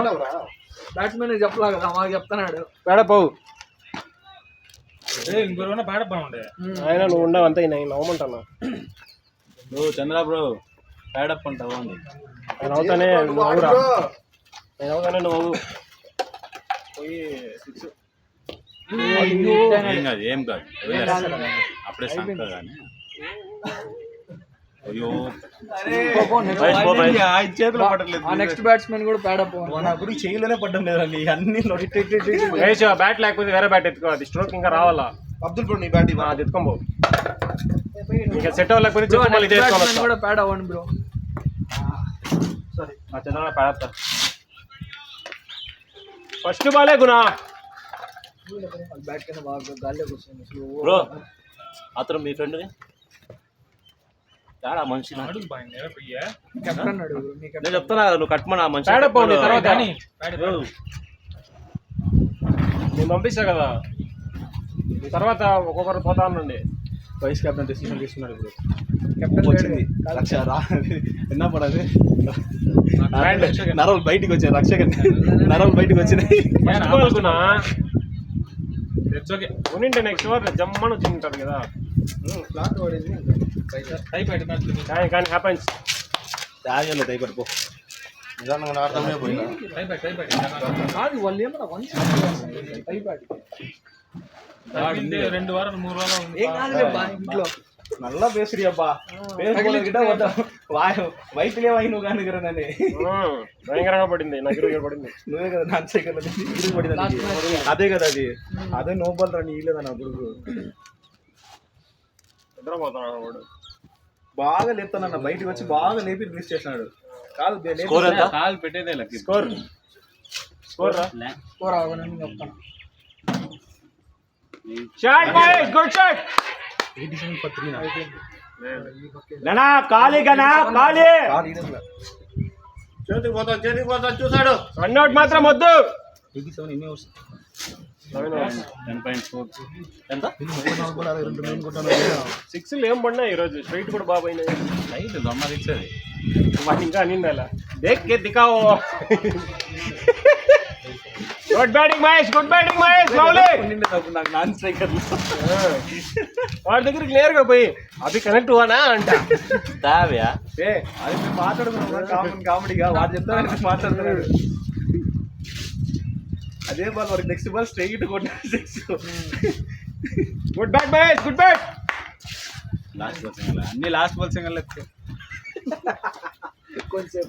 బ్యాట్స్మెన్ చెప్పలా కదా మాకు చెప్తున్నాడు పేడపోవు ఇంకొక పాడ బాగుండే ఆయన నువ్వు ఉండవు అంతే నేను నవ్వమంటున్నా నువ్వు చంద్ర బ్రో ప్యాడప్ అంటావు అండి నేను అవుతానే నవ్వురా నేను అవుతానే నువ్వు పోయి 6 ఏం కాదు అప్పుడే సంక కానీ అయ్యో చేతిలో పడట్లేదు నెక్స్ట్ బ్యాట్స్మెన్ కూడా పేడప్ నా గురించి చేయలోనే పడ్డం లేదండి అన్ని బ్యాట్ లేకపోతే వేరే బ్యాట్ ఎత్తుకో అది స్ట్రోక్ ఇంకా రావాలా అబ్దుల్ బ్రో నీ బ్యాట్ అది ఎత్తుకోబో ఇక సెట్ అవ్వలేకపోతే చెప్పు మళ్ళీ చేసుకోవాలి కూడా పేడ అవ్వండి బ్రో నా చంద్ర పేడతా ఫస్ట్ బాలే గునా బ్యాట్ కింద బాగా గాల్లో కూర్చొని బ్రో అతను మీ ఫ్రెండ్ని చాలా మనిషి అడుగు బాగుండే పోయ్యా కెప్టెన్ అడుగు మీ నేను చెప్తున్నా నువ్వు కట్టమని ఆ మనిషి పేడపోండి తర్వాత కానీ నేను పంపిస్తా కదా తర్వాత ఒక్కొక్కరు పోతా ఉండండి వైస్ కెప్టెన్ డెసిషన్ తీసుకున్నాడు ఇప్పుడు కెప్టెన్ వచ్చింది రక్ష ఎన్న పడదు నరవులు బయటికి వచ్చాయి రక్షక నరవులు బయటికి వచ్చినాయి మర్చిపోవాలనుకున్నా ఇట్స్ ఓకే ఉనింటే నెక్స్ట్ ఓవర్ జమ్మని వచ్చి ఉంటారు కదా ఫ్లాట్ పడింది టైప్ కానీ హ్యాపెన్స్ త్యాగంలో టైపడిపో నిజంగా ఆడతామే పోయినా టైప్ కాదు వాళ్ళు ఏమన్నా వన్స్ అయిపోయాడు 2 వారాలు 3 వారాలు ఉంది ఏం కాదులే బా ఇంట్లో నల్ల பேசுறியா அப்பா பேசுறத விட వైట్లే వైను గాని గరననే భయంకరంగా పడింది నాకు ఇరుగు పడింది నువ్వే కదా నాన్ సైకిల్ ఇరుగు పడింది అదే కదా అది అదే నో బాల్ రన్ ఇలేదా నా గురుగు నిద్రపోతున్నాడు వాడు బాగా లేపుతానన్న బయటికి వచ్చి బాగా లేపి రిలీజ్ చేసినాడు కాదు స్కోర్ ఎంత కాల్ పెట్టేదే లక్ స్కోర్ రా స్కోర్ అవ్వనని చెప్తాను shot boys good shot 87 for 3 గనా ఖాళీ గనా ఖాళీ చేతికి పోతాను చూసాడు రన్ అవుట్ మాత్రం వద్దు 87 ఎన్ని ఓవర్స్ 10.4 ఎంత 6 ఏం పడినా ఈరోజు స్ట్రైట్ కూడా బాగా పోయినాయి రైట్ దమ్మది ఇచ్చేది వాటి ఇంకా అనిందా దేక్ కే దికావో గుడ్ బ్యాటింగ్ మహేష్ లవ్లీ నాకు నాన్ స్ట్రైకర్ వాడి దగ్గర క్లియర్ గా పోయి అది కనెక్ట్ అవ్వనా అంట తావ్యా ఏ అది మేము మాట్లాడుకున్నాం కామెడీగా వాడు చెప్తాను మాట్లాడుతున్నాడు అదే బాల్ వాడికి నెక్స్ట్ బాల్ స్ట్రైట్ కొట్టాడు 6 good bat Mahesh good bat last ball single అన్ని లాస్ట్ బాల్ సింగల్ కొంచెం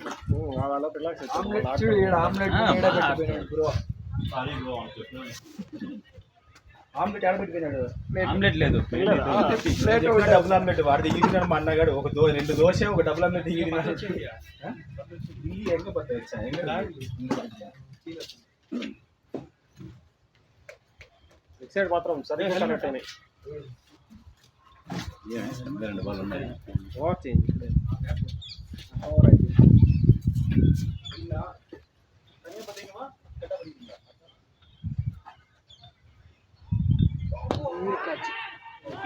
వాళ్ళ రిలాక్స్ ఆమ్లెట్ చూడు ఈడ ఆమ్లెట్ ఈడ పెట్టిపోయాడు బ్రో ఆమ్లెట్ ఆడబెట్టిపోయినాడు ఆమ్లెట్ లేదు డబుల్ ఆమ్లెట్ వాడు దిగినాడు మా అన్నగాడు ఒక 2 దోశ ఒక డబుల్ ఆమ్లెట్ దిగినాడు ఎங்க పట్టా సైడ్ మాత్రం సరే కనెక్ట్ అయినాయి రెండు బాల్ ఉన్నాయి వాట్ చేంజ్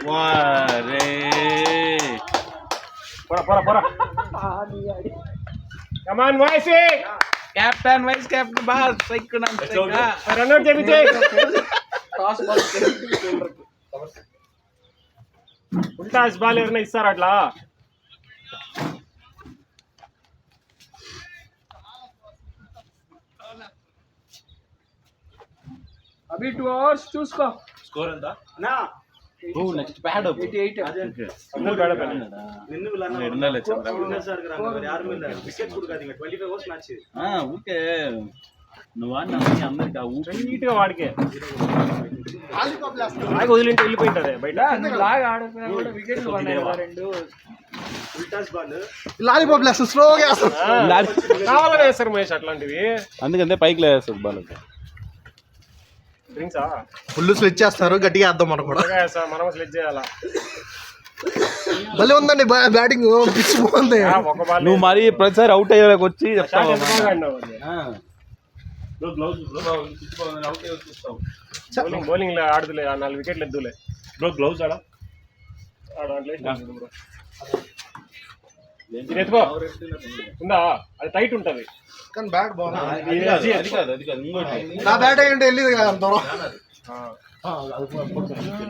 వారే పోరా come on VC captain vice captain ball strike run out చేయించే టాస్ బాల్ ఉల్టాస్ బాల్ ఎవరైనా ఇస్తారు అట్లా అవి 2 hours చూసుకో స్కోర్ ఎంత నా ఓ నెక్స్ట్ ప్యాడ్ 88 అందరూ బేడపని నిన్ను రెండున్నర చంద్ర వికెట్ కూడా కాదు 25 ఓవర్స్ మ్యాచ్ ఊరికే నువ్వు అందరికి స్ట్రైట్ గా వాడికే లాలీపాప్ వేస్తాడు. బాగా వదిలింటే వెళ్ళిపోయింటారే బయట. లాగా ఆడకపోయినా కూడా వికెట్లు పడినాయి కదా 2. లాలీపాప్ వేస్తాడు, స్లోగా వేస్తాడు. కావాలని వేస్తారు మహేష్ అట్లాంటివి. అందుకంటే పైకి లేస్తారు బాల్. డ్రింక్సా ఫుల్ స్లెచ్ చేస్తారు, గట్టిగా వేద్దాం మనం కూడా. మనం స్లెచ్ చేయాలా? భలే ఉందండి బ్యాటింగ్, పిచ్ బాగుంది. ఒక బాల్ నువ్వు మరి ప్రతిసారి అవుట్ అయ్యేలాగా వచ్చి షాట్ ఎంత బాగా ఆడినావు అది. బౌలింగ్ లో ఆడుతులే 4 వికెట్లు ఎద్దులే బ్రో గ్లౌజ్ ఆడ బ్రో. ఇది ఎత్తుకో ఉందా, అది టైట్ ఉంటది. కానీ బ్యాట్ బాగుంది. అది కాదు ఇంకోటి. నా బ్యాట్ అయ్యి ఉంటే వెళ్ళేది కదా అంత దూరం.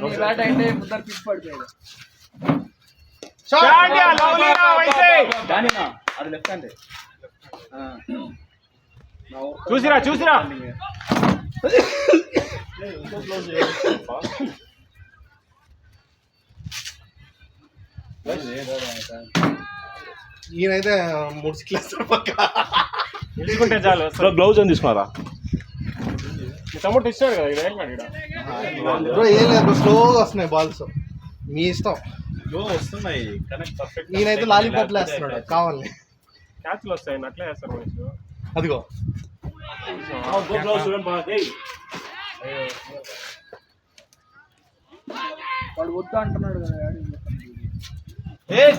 నీ బ్యాట్ అయితే ముద్దరు పిచ్చి పడిపోయాడు. అది లెఫ్ట్ హ్యాండ్. చూసిరా ఈయనైతే 3 సిక్లేస్తాడు పక్క. తీసుకుంటే చాలు. బ్రో గ్లౌజ్ అని తీసుకున్నారా? మీ తమ్ముడు ఇస్తాడు కదా ఇది ఏంటి బ్రో ఏం లేదు, స్లోగా వస్తున్నాయి బాల్స్, మీ ఇష్టం. వస్తున్నాయి కనెక్ట్ పర్ఫెక్ట్. ఈయనైతే లాలీపాప్ వేస్తున్నాడు కావాలని. క్యాచ్లు వస్తాయి అట్లే వేస్తారు మనిషి. అదిగో వాడు వద్దు అంటున్నాడు కదా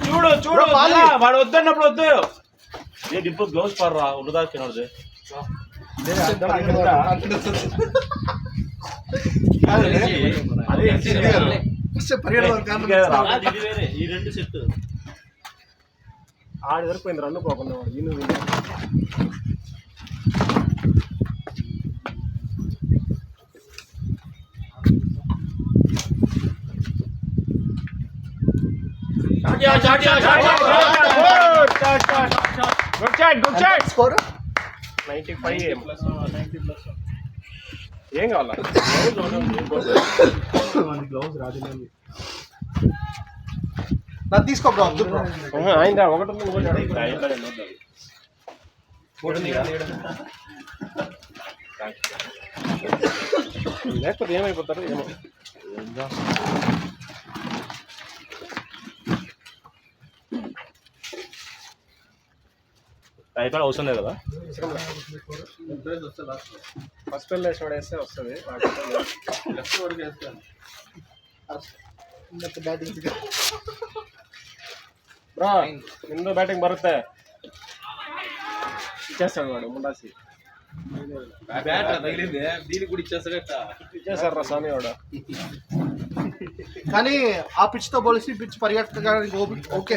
చూడు వాడు వద్దన్నప్పుడు వద్దు. ఇప్పుడు గ్లౌజ్ పడరా ఉడదా తినదు. ఈ 2 సెట్ ఆడి వరకు రన్ను పోకుండా వాడు విను గుడ్ షాట్. స్కోర్ 95 ఏం కావాలా? నాకు తీసుకో బ్రో, వద్దు బ్రో. ఆయన ఒకటి ఉంది, లేకపోతే ఏమైపోతారు ఏమో. అయిపోయిన అవసరం లేదు కదా. ఫస్ట్ పెళ్ళి వేసి వేస్తే వస్తుంది. బ్రా నిందు బ్యాటింగ్ బರುತ್ತೆ ఇచ్చేస్తాడు వాడు ముండాసి. దీనికి కూడా ఇచ్చేస్తాడు రా స్వామి వాడు. కానీ ఆ పిచ్ తో పోలిసి పిచ్ పరిగెత్తడానికి ఓకే.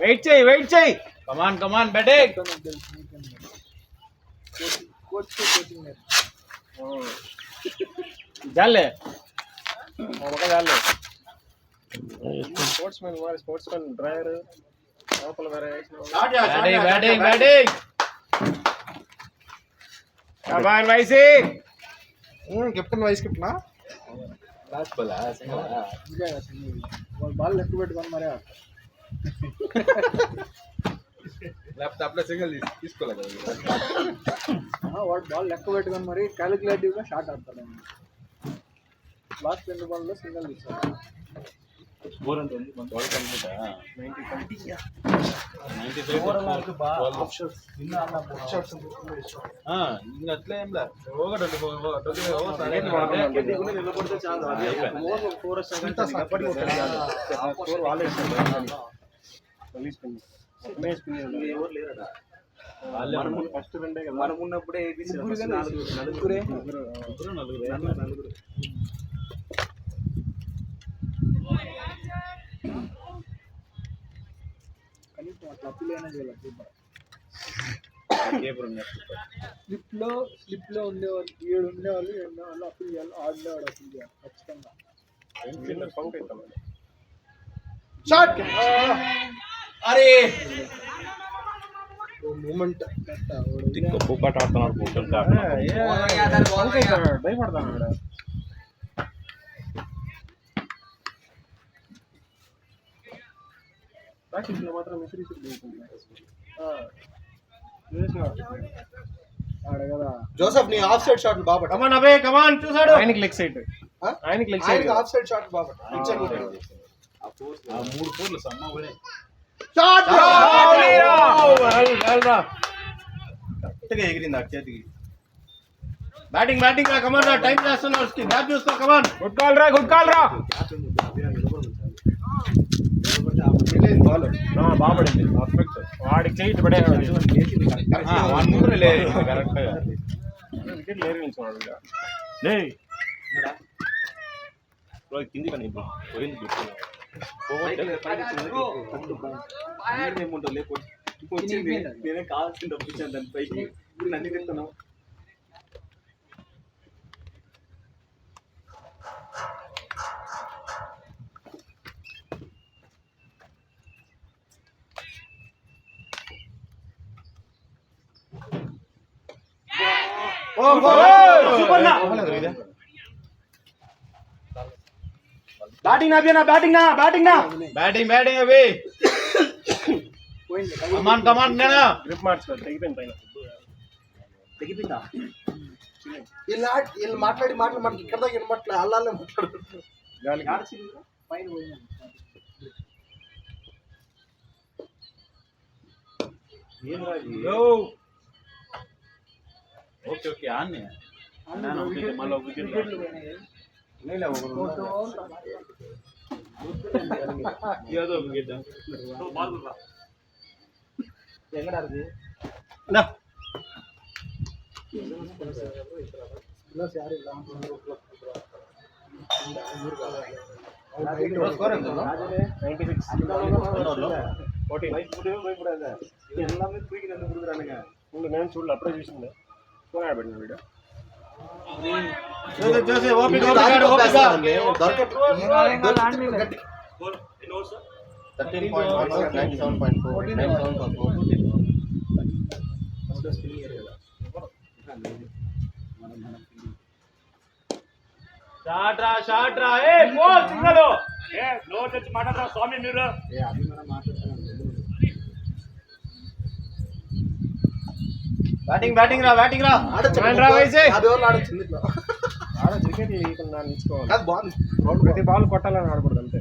వెయిట్ చేయి కమాన్ బ్యాటింగ్. జాలే జాలే. స్పోర్ట్స్ మెన్ డ్రైవర్ లోపల వేరే batting. Come on VC. Captain vice కెప్టెనా? వాడు బాల్ లెక్క పెట్టుకొని మరే లేకపోతే అప్పుడే సింగిల్ తీసుకోలేదు. వాడు బాల్ లెక్క పెట్టుకొని మరి క్యాలిక్యులేటివ్ గా షాట్ ఆడతాడు. లాస్ట్ 2 బాల్లో సింగిల్ తీసుకోవాలి. అట్లే ఏం ఫస్ట్ రెండే కదా మనం ఉన్నప్పుడే నలుగురే. కనీసం అట్లా అప్పులు అయినా చేయాలి. స్లిప్ లో ఉండేవాళ్ళు 7 ఉండేవాళ్ళు 8 ఉండేవాళ్ళు అప్పులు చేయాలి. ఆడేవాడు అప్పులు చేయాలి ఖచ్చితంగా. షాట్. అరే మూమెంట్ బొక్కాట ఆడుతున్నారు భయపడతాను ప్రాక్టీస్లో మాత్రం జోసెఫ్ నీ ఆఫ్ సైడ్ షాట్ బాబట్ కమాన్ అబే కమాన్ చూసాడు ఆయనకి లెగ్ సైడ్ ఆయనకి leg side off side shot బాబట్ మూడు ఫోర్లు సమ్మ పోయినాయి. షాట్ కరెక్ట్గా ఎగిరింది ఆ చేతికి. బ్యాటింగ్ రా కమాన్ రా, టైం చేస్తున్నారు, గ్యాప్ చూసుకో కమాన్. గుడ్ కాల్ రా బాగా పడింది పర్ఫెక్ట్. వాడికి చేయి పడే కరెక్ట్గా వికెట్ లేరు నిల్చున్నాడు కింది కానీ పోయింది నేనే కావాల్సింది తప్పించాను దాని పైకి. ఇప్పుడు నన్ను తింటున్నావు. బ్యాటింగ్ అవి కమాన్ నేను గ్రిప్ మార్చుకోవాలి తెగిపోయింది పైన. వీళ్ళు మాట్లాడి మనకి ఇక్కడ దాకా వినమట్లే అల్లాలే మాట్లాడుకుంటున్నారు. పైన పోయింది. ఓకే ఆన్నే వికెట్లు పోయినాయి. స్కోర్ ఎంత 96 నేను చూడలే అప్పుడే చూసింది. ఫోన్ ఆడబెట్టిన వీడియో షాట్ రా ఏ బాల్ సిగ్నల్ ఏ నోట్ వచ్చి మాట్లాడరా స్వామి మీరు. బ్యాటింగ్ రా ఆడొచ్చింది ఇట్లా ఆడ వికెట్ లేకుండా నిల్చుకోవాలి. అది బాగుంది. ప్రతి బాల్ కొట్టాలని ఆడకూడదు అంతే.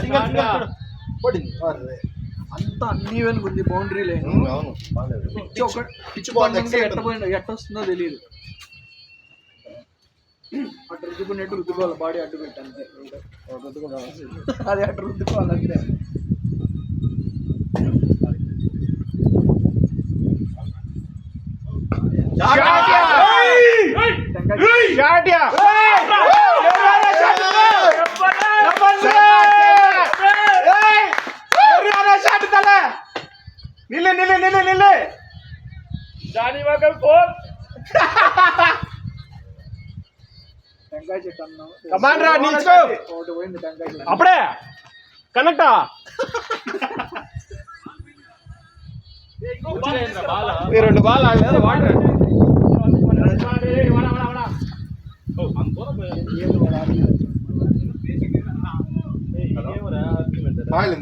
సింగిల్ పడింది. అంతా అన్ని వెనుక ఉంది బౌండరీ లైన్. అవును పిచ్ బాల్ ఎట్ట వస్తుందో తెలియదు. అటు రుద్దుకున్నట్టు రుద్దుకోవాలి, బాడీ అడ్డు పెట్టి అంతే. అది అటు రుద్దుకోవాలి అంతే. నిల్లు జానీ మగల్ ఫోన్ టెంకాయ చెట్టు అన్నాం. కమాండ్ రా నిల్చో. ఒకటి పోయింది టెంకాయ చెట్టు. అప్పుడే కనెక్టా రెండు బాల్ ఆడలేదు. వాటర్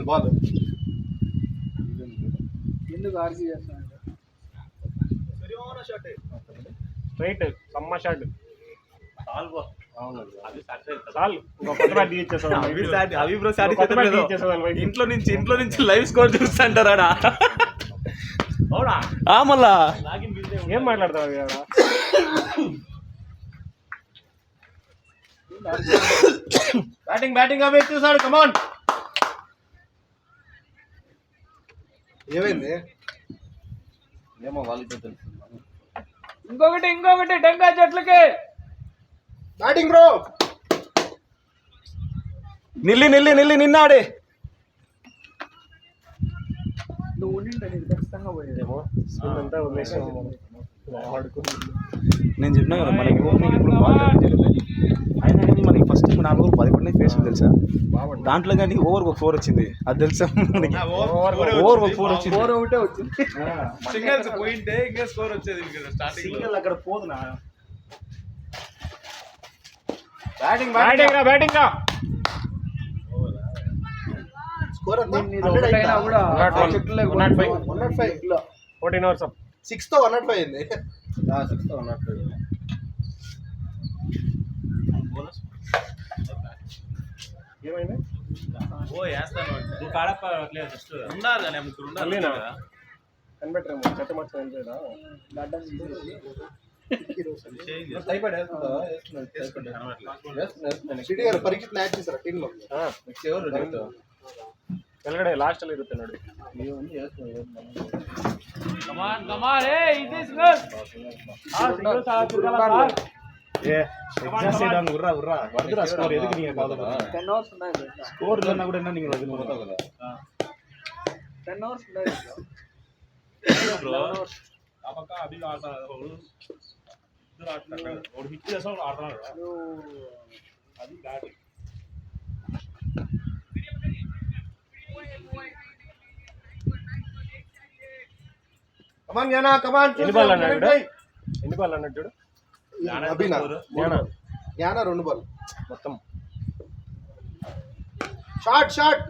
బాల్ ఎందుకు ఆర్సీ చేస్తాను రైట్ సమ్మ షాట్ చాలు. ఇంకో కొత్త బ్యాట్ తీయించేస్తాను. ఇంట్లో నుంచి లైవ్ స్కోర్ చూస్తుంటారా మళ్ళా ఏం మాట్లాడతావు ఇక్కడ? బ్యాటింగ్ అవే చూసాడు. కమాన్ ఏమైంది? ఏమో వాళ్ళకి తెలుసు. ఇంకొకటి టెంకాయ చెట్లకి బ్యాటింగ్ బ్రో. నిన్నాడే నువ్వు ఉండింటే నీకు ఖచ్చితంగా పోయేదేమో. స్పిన్ అంతా వదిలేసాము. నేను చెప్పినా కదా మనకి ఓపెనింగ్ ఇప్పుడు బాగా అయినా కానీ మనకి ఫస్ట్ 4 ఓవర్ 10 పడినాయి ఫేస్ తెలుసా దాంట్లో కానీ ఓవర్కి ఒక 4 వచ్చింది అది తెలుసా మనకి ఓవర్ ఒక 4 వచ్చింది 4 ఒకటే వచ్చింది సింగిల్స్ పోయింటే ఇంకా స్కోర్ వచ్చేది స్టార్టింగ్ సింగిల్ అక్కడ పోదునా బ్యాటింగ్ రా స్కోర్ ఎంత? దీన్ని 100 ఒకటైనా అయిందా? కూడా 105. చెట్లు 105 14 hours up. 6తో 105 అయింది. 6తో ఉన్నట్టు ఏమైంది ఓ వేస్తాను నువ్వు కాడపలేదు జస్ట్ ఉండాలి కానీ ముగ్గురు ఉండాలి మళ్ళీనా? కదా కనిపెట్టరేమో చెత్త మొత్తం వెళ్ళిపోయేదా గడ్డం తీసేసి టైఫాయిడ్ వేసుకుంటాను సిటీ గారు పరీక్ష మ్యాచ్ చేశారు టీంలో. నెక్స్ట్ ఎవరు వెళ్ళగడే లాస్ట్ లో ఇరుతున్నాడు కమాన్ ఏ ఇది సింగల్ ఏ ఎగ్జాస్ట్ చేయడానికి ఉర్రా వరదురా స్కోర్ ఎదుగు నీకు కాదు 10 hours ఉన్నాయి బయట. స్కోర్ కన్నా కూడా ఎన్న నీకు వదిలి పోతావు కదా 10 hours ఉన్నాయి బ్రో ఆ పక్క అభిలు ఆడతారు ఇద్దరు ఆడుతున్నారు ఒక హిట్ చేసాం ఆడుతున్నారు అది బ్యాటింగ్ కమాన్ యానా కమాన్. ఎన్ని బాల్ అన్నాడు చూడు అభినా జ్ఞాన యానా 2 బాల్ మొత్తం షాట్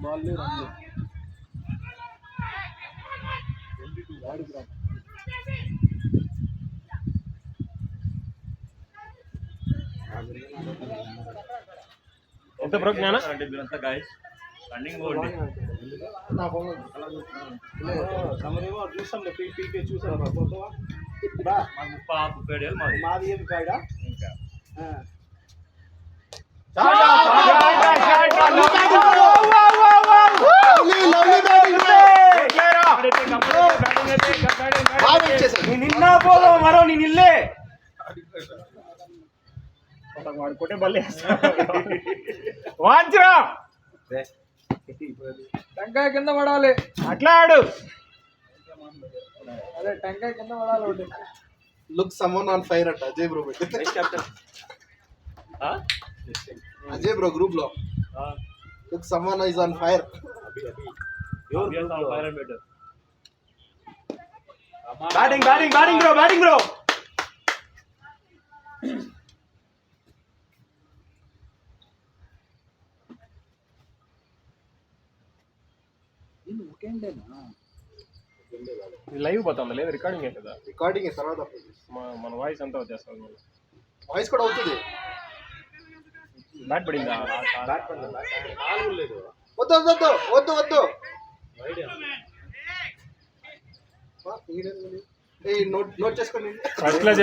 బాల్ రన్ ఎంత బ్రో జ్ఞాన అంటే మీరంతా గాయస్ రన్నింగ్ పోండి నా ఫోన్ సమరేమో చూస్తాం పీకే చూసారా మాకు 37 ఏళ్ళు మాది మాది ఏం కాయడా ఇంకా నిన్న పోదో మరో నీ నిల్లే వాడు కొట్టే బల్లే వాంచరా టెంకాయ కింద పడాలి. అట్లా ఆడు అదే టెంకాయ కింద పడాలి ఒకటి. లుక్ సమ్మన్ ఆన్ ఫైర్ అంట అజయ్ బ్రో పెట్టి. అజయ్ బ్రో గ్రూప్ లో look someone is on fire. Batting bro ఒకేంటేనా లైవ్ పోతుంది లేదు రికార్డింగ్ కదా రికార్డింగ్ తర్వాత మన వాయిస్ అంతా వచ్చేస్తుంది వాయిస్ కూడా అవుతుంది. బ్యాట్ పడిందా వద్దు వద్దు వద్దు వద్దు. నోట్ చేసుకోండి ఫస్ట్ లో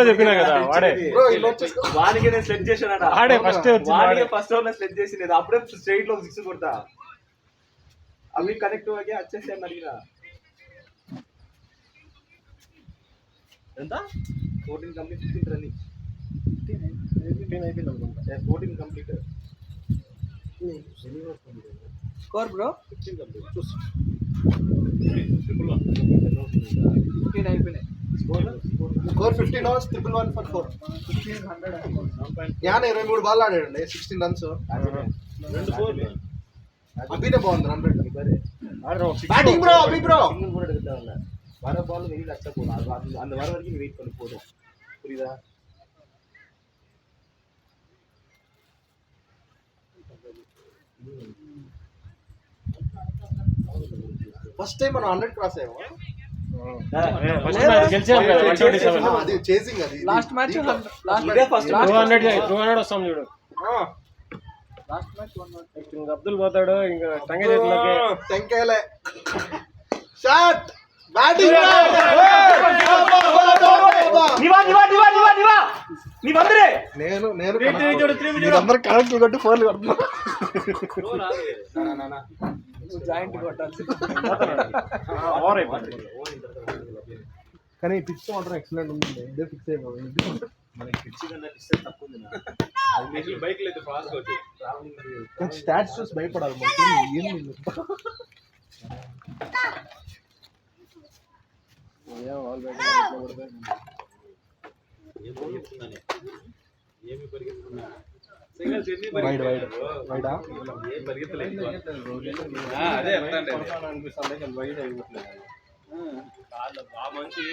చెప్పినా కదా వాడే బ్రో. ఈ నోట్ చేసుకో. వానికి నేను సెట్ చేశానట ఆడే ఫస్ట్ వాడికి ఫస్ట్ ఓవర్ సెట్ చేసి నేను అప్పుడే స్ట్రైట్ లో 6 కొడతా అవి కనెక్ట్ అయ్యి వచ్చేసి అని అడిగినా ఎంత 14 complete 15 running 14 complete score bro 15 complete 15 అయిపోయినాయి. Score 15 hours 111 for 4. 1500 యాన 23 బాల్ ఆడాడండి 16 రన్స్. 2 4 అభినే బాగుంది రన్ రేట్. ஆடுறோம் batting bro Abhi bro single கூட எடுக்க தேவையில்ல வர பால் வெளியில் அடிச்சா போதும் அது அந்த வர வரைக்கும் வெயிட் பண்ணி போதும் புரியுதா ఫస్ట్ టైం మనం 100 క్రాస్ అయ్యాము. ఫస్ట్ మ్యాచ్ గెలిచాం కదా 127 అది చేసింగ్ అది లాస్ట్ మ్యాచ్ ఇదే ఫస్ట్ 200 వస్తాం చూడు లాస్ట్ మ్యాచ్ 100 ఇంకా అబ్దుల్ పోతాడు ఇంకా టంగ చేతిలోకి టెంకాయలే షాట్ బ్యాటింగ్ నీ బందరే నేను అందరూ కనెక్ట్ కొట్టి ఫోన్లు కొడుతున్నా. జాయింట్ కొట్టాలి. ఓవర్ అయిపోయింది కానీ పిచ్ మాత్రం ఎక్సలెంట్ ఉంది. ఇదే ఫిక్స్ అయిపోయింది. మనకి పిచ్చి కన్నా డిస్టెన్స్ తక్కువ ఉంది అది బైక్ లేదు ఫాస్ట్ వచ్చి కొంచెం స్టాట్స్ చూసి భయపడాలి మనకి ఏం ఏం వాళ్ళు పెట్టిన ఏమి పరిగెత్తున్నా వైడ్ వైడా అదే అనిపిస్తుంది వైడ్ అయిపోతుంది. ఆ మనిషి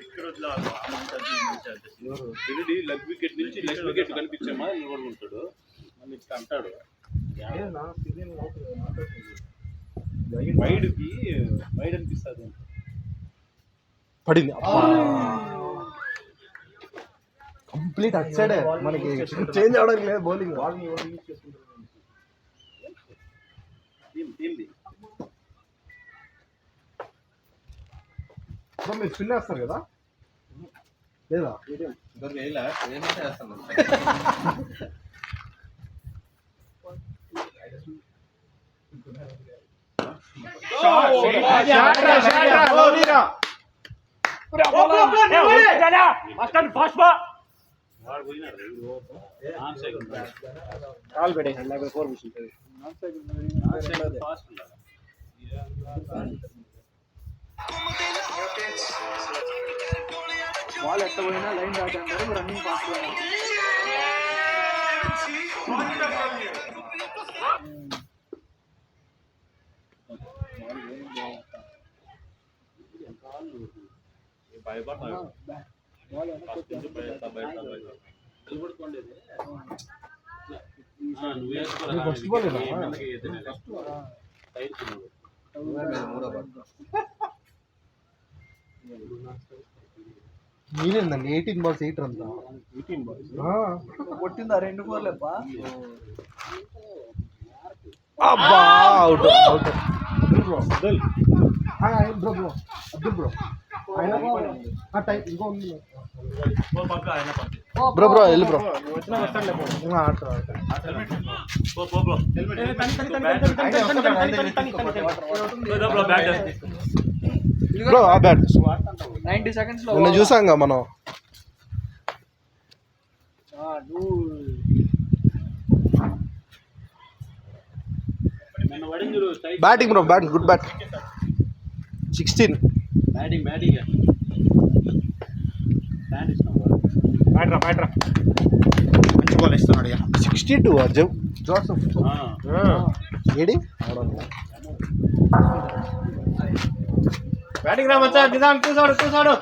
ఎక్కడ వదిలేదు ఆ మనిషి లెగ్ వికెట్ నుంచి లెగ్ వికెట్ కనిపించామా నిలబడుకుంటాడు మళ్ళీ ఇట్లా అంటాడు వైడ్కి వైడ్ అనిపిస్తుంది పడింది కంప్లీట్ అట్ సైడ్ మనకి చేంజ్ అవడానికి లేదు బౌలింగ్. మీరు స్పిన్ వేస్తారు కదా లేదా? ఏమంటే వేస్తాను కాల్ పెట్టేసాడు నాకు 4 కూర్చుంటుంది. బాల్ ఎట్ట పోయినా లైన్ దాటంటారు రన్నింగ్ ఫాస్ట్ ఫస్ట్ బాల్ మీరేందండి 18 balls 8 runs. 18 balls కొట్టిందా 2 4 లేపా. అబ్బా out out bro Abdul bro ఆ టైప్ ఇంకో ఉంది బ్రో వెళ్ళు బ్రో నువ్వు వచ్చినా వస్తానులే పో. బ్రో ఆ బ్యాట్ 90 seconds లో నిన్న చూసాంగా మనం. Batting bro batting good bat 16 batting బ్యాట్రా మంచి బాల్ ఇస్తున్నాడు ఇక 62 జోసఫ్ ఏడి బ్యాటింగ్ రా మచ్చా చూసాడు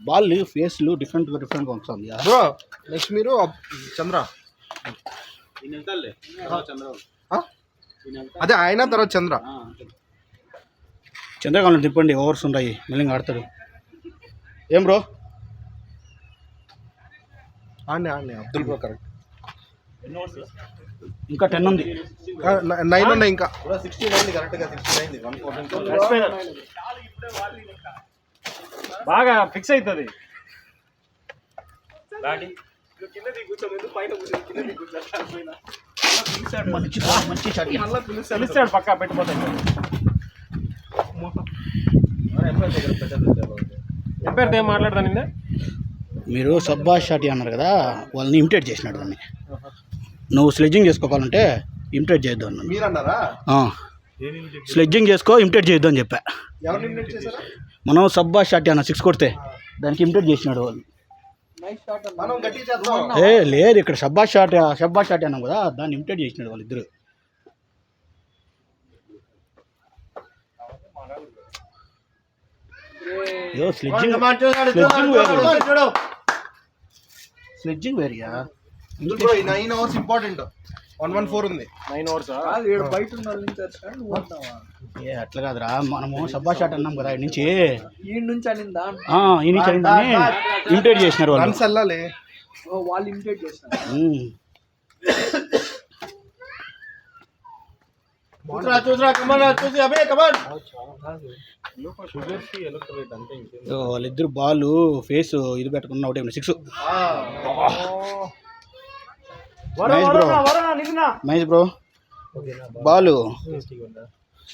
బాల్ ఫేస్లు డిఫరెంట్గా వస్తుంది. బ్రో నెక్స్ట్ మీరు చంద్ర అదే ఆయన తర్వాత చంద్ర చంద్రకాంత్ తిప్పండి ఓవర్స్ ఉంటాయి మెల్లింగ్ ఆడతాడు. ఏం బ్రో ఆడిని అబ్దుల్ బ్రో కరెక్ట్. ఇంకా 10 ఉంది. 9 ఉన్నాయి ఇంకా. 69 కరెక్ట్గా 69 బాగా ఫిక్స్ అవుతుంది. మంచి షాట్ పిలుస్తాడు పక్కా పెట్టిపోతాడు. ఎంపైర్తో ఏం మాట్లాడదా నిన్న? మీరు సబ్బా షాట్ అన్నారు కదా, వాళ్ళని ఇమిటేట్ చేసినాడు దాన్ని. నువ్వు స్లెడ్జింగ్ చేసుకోవాలంటే ఇమిటేట్ చేయొద్దు అన్నాను. మీరు అన్నారా? స్లెడ్జింగ్ చేసుకో ఇమిటేట్ చేయొద్దు అని చెప్పా. ఎవరు ఇమిటేట్ చేశారా? మనం సబ్బా షాట్ అన్న 6 కొడితే దానికి ఇమిటేట్ చేసినాడు వాళ్ళు. మనం గట్టిగా చేద్దాం. లేదు ఇక్కడ సబ్బా షాట్ అన్నాం కదా, దాన్ని ఇమిటేట్ చేసినాడు వాళ్ళిద్దరు. స్లెడ్జింగ్ వేరియా బ్రో ఈ 9 hours ఇంపార్టెంట్. 114 ఉంది. 9 hours బయట ఉన్న వాళ్ళ నుంచి వచ్చాను నువ్వు అంటావా? అట్లా కాదురా, మనము సబ్బా షాట్ అన్నాం కదా ఈ నుంచి అనిందా ఈ నుంచి అనిందని ఇమిటేట్ చేసినారు వాళ్ళు. రన్స్ వెళ్ళాలి. వాళ్ళు ఇమిటేట్ చేసినారు. వాళ్ళిద్దరు బాల్ ఫేస్ ఇది పెట్టకుండా ఒకటే 6. మహేష్ బ్రో బాల్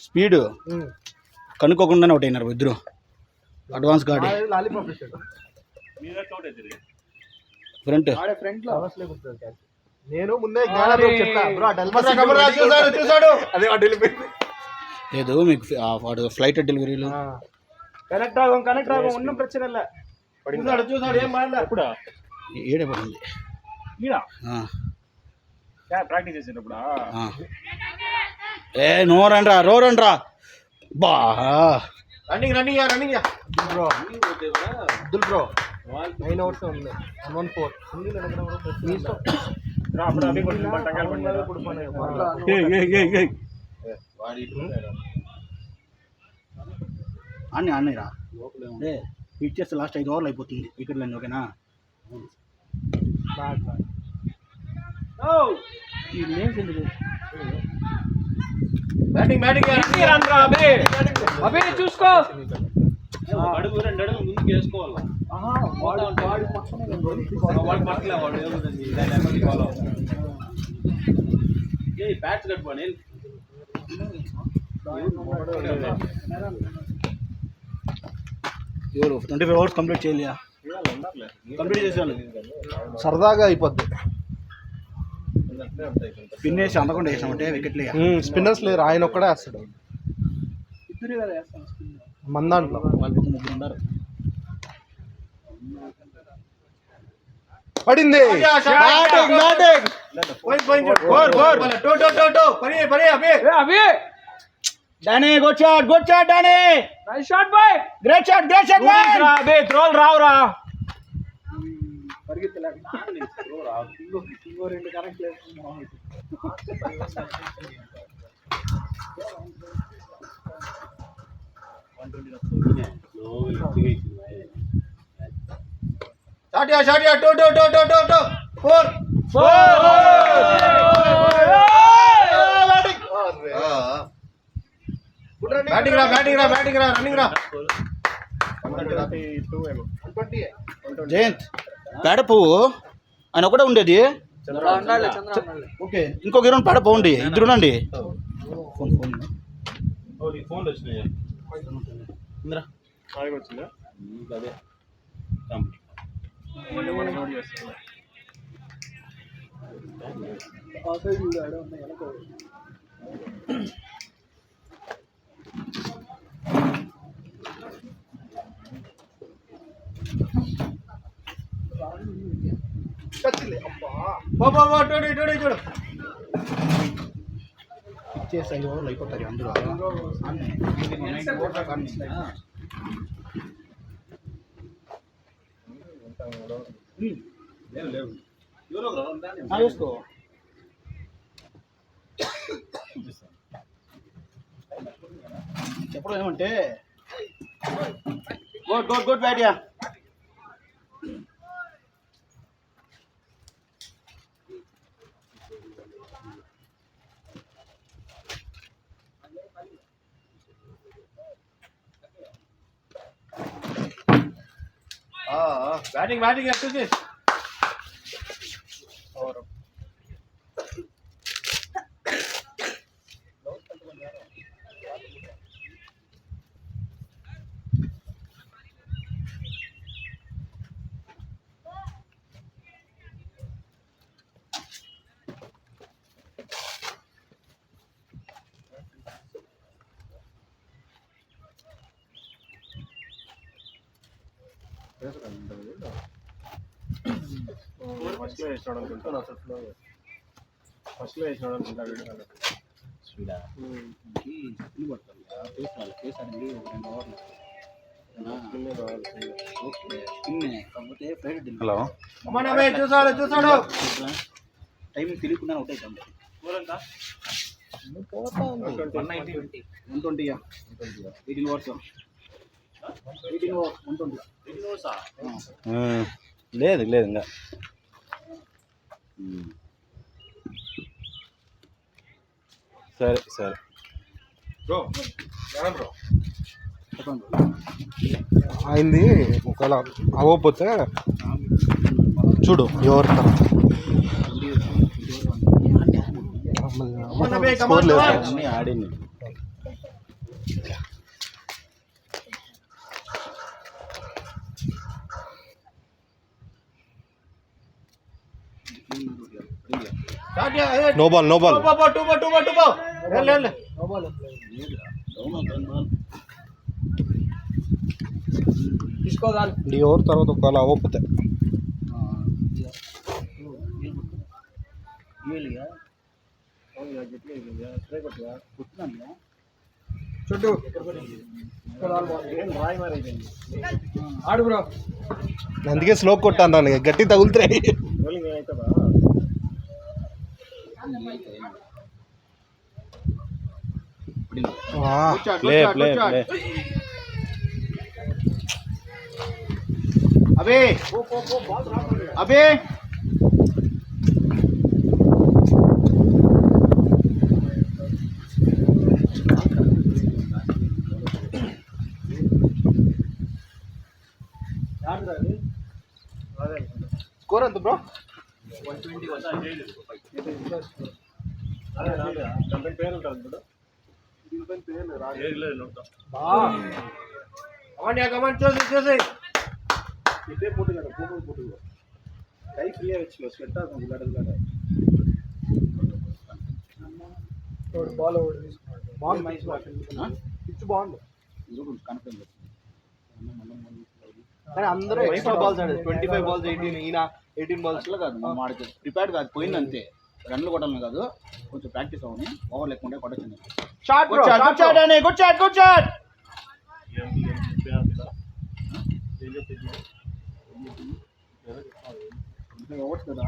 స్పీడ్ కనుక్కోకుండానే ఒకటి అయినారు ఇద్దరు. అడ్వాన్స్ గాడి ఫ్రంట్ నేను ముందే జ్ఞానం చెప్పా బ్రో. చూసాడు అదే వెళ్ళిపోయింది. లేదు మీకు వాడు ఫ్లైట్ డెలివరీలు కనెక్ట్ ఆగం ఉన్న ప్రశ్న చూసాడు ఏం మాట్లాడు ఇప్పుడు ఏడే పడింది. ప్రాక్టీస్ చేసేటప్పుడు ఏ నోరండ్రా రోరండ్రా బా running running running Abdul bro 9 hours ఉంది 114 అప్పుడు అవి కొంచెం టంగాలు పడ్డారు. అన్నయ్యరా అంటే పిక్చర్స్ లాస్ట్ 5 ఓవర్లు అయిపోతుంది వికెట్ లైన్. ఓకేనా ఈ నేమ్స్ ఎందుకు బ్యాటింగ్ బ్యాటింగ్ అబే చూసుకో అడుగు 2 అడుగులు ముందుకు వేసుకోవాలి. వాడు పక్కనే వాడు పక్కలే వాడు ఏముంటుంది దాని నెమ్మది ఫాలో ఏ బ్యాట్స్ కట్టుకోండి. ఎవరు 25 hours కంప్లీట్ చేయలేదా? కంప్లీట్ చేసేవాళ్ళు సరదాగా అయిపోద్ది. స్పిన్ వేసి అందకుండా వేసామంటే వికెట్లే. స్పిన్నర్స్ లేరు, ఆయన ఒక్కడే వేస్తాడు. ఇద్దరు కదా వేస్తాను మన దాంట్లో వాళ్ళ ముగ్గురు ఉన్నారు. పడింది. అబే Danny good shot Danny nice shot boy great shot boy. త్రోల్ రావురా. పరిగెత్తలేక ఇంకో 2 కరెక్ట్ లేదు. షాటియా 2 4 బ్యాటింగ్ రా రన్నింగ్ రా. జయంత్ పేడ పువ్వు ఆయన ఒకటే ఉండేది. చంద్ర ఉండాలి. ఓకే ఇంకొక 20 పేడ పువ్వు ఉండి ఇద్దరు ఉండండి. ఫోన్లు వచ్చినాయి ఇంద్రా వచ్చిందా అదే ఆ సైడ్ చూడాడు వెనక చూడు ఇచ్చేసి 5 ఓవర్లు అయిపోతారు అందరూ. వేసుకో చెప్పడం ఏమంటే గుడ్ బ్యాటియా. బ్యాటింగ్ చూసి ఫస్ట్ లో వేసినాడు అనుకుంటా. ఫస్ట్ లో వేసినాడు అనుకుంటా వీడియో. హలో చూసాడు టైం తెలియకుండా అవుట్ అవుతాం. 120 18 ఓవర్స్ 120. లేదు ఇంకా సరే అయింది. ఒకవేళ అవ్వకపోతే చూడు ఎవరు స్కోర్ లేదు. అన్నీ ఆడింది. నో బాల్ నో బాల్ తీసుకోదాలి डी ओवर తర్వాత ఒకవేళ అవ్వకపోతే చుట్టూ ఆడు బ్రో అందుకే స్లో కొట్టాను గట్టి తగులుతాయి బౌలింగ్ అవుతుందా ప్లే ప్లే ప్లే అబే అబే స్కోర్ ఎంత బ్రో? 120 వస్తా చేయలేదు. దాని పేరు ఉంటుంది ఇప్పుడు దీనిపైన పేరు రాదు లేదు నోట్. కమాన్ చూసి ఇదే పోటీ కదా పోటీ కై ఫ్రీ వచ్చి స్వెట్ అవుతుంది గడగడ బాల్ ఓడి తీసుకున్నాడు బాల్ నైస్ పిచ్ బాగుంది కానీ అందరూ ఎక్స్ట్రా బాల్స్ ఆడారు. 25 బాల్స్ 18 బాల్స్ లో కాదు మనం ఆడితే ప్రిపేర్డ్ కాదు, పోయింది అంతే. రన్లు కొట్టాలని కాదు, కొంచెం ప్రాక్టీస్ అవ్వని ఓవర్ లేకుండా కొట్టచ్చు. షాట్ గుడ్ షాట్ ఓవర్స్ కదా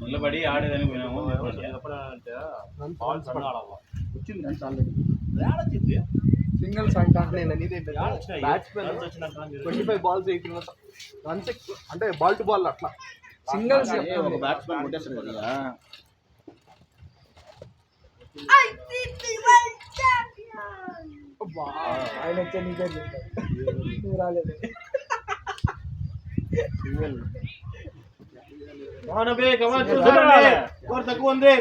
నిలబడి ఆడేదని పోయినాము. వచ్చింది రన్స్ ఆల్రెడీ. సింగిల్స్ అంటా నేను అనేది బ్యాట్స్మెన్ 25 బాల్స్ 18 రన్స్ అంటే బాల్ టు బాల్ అట్లా సింగిల్స్ ఒక బ్యాట్స్మెన్ కొట్టేస్తారు కదా. ఆయన వచ్చే నీకే చెప్తాడు నువ్వు రాలేదు తక్కువ ఉంది.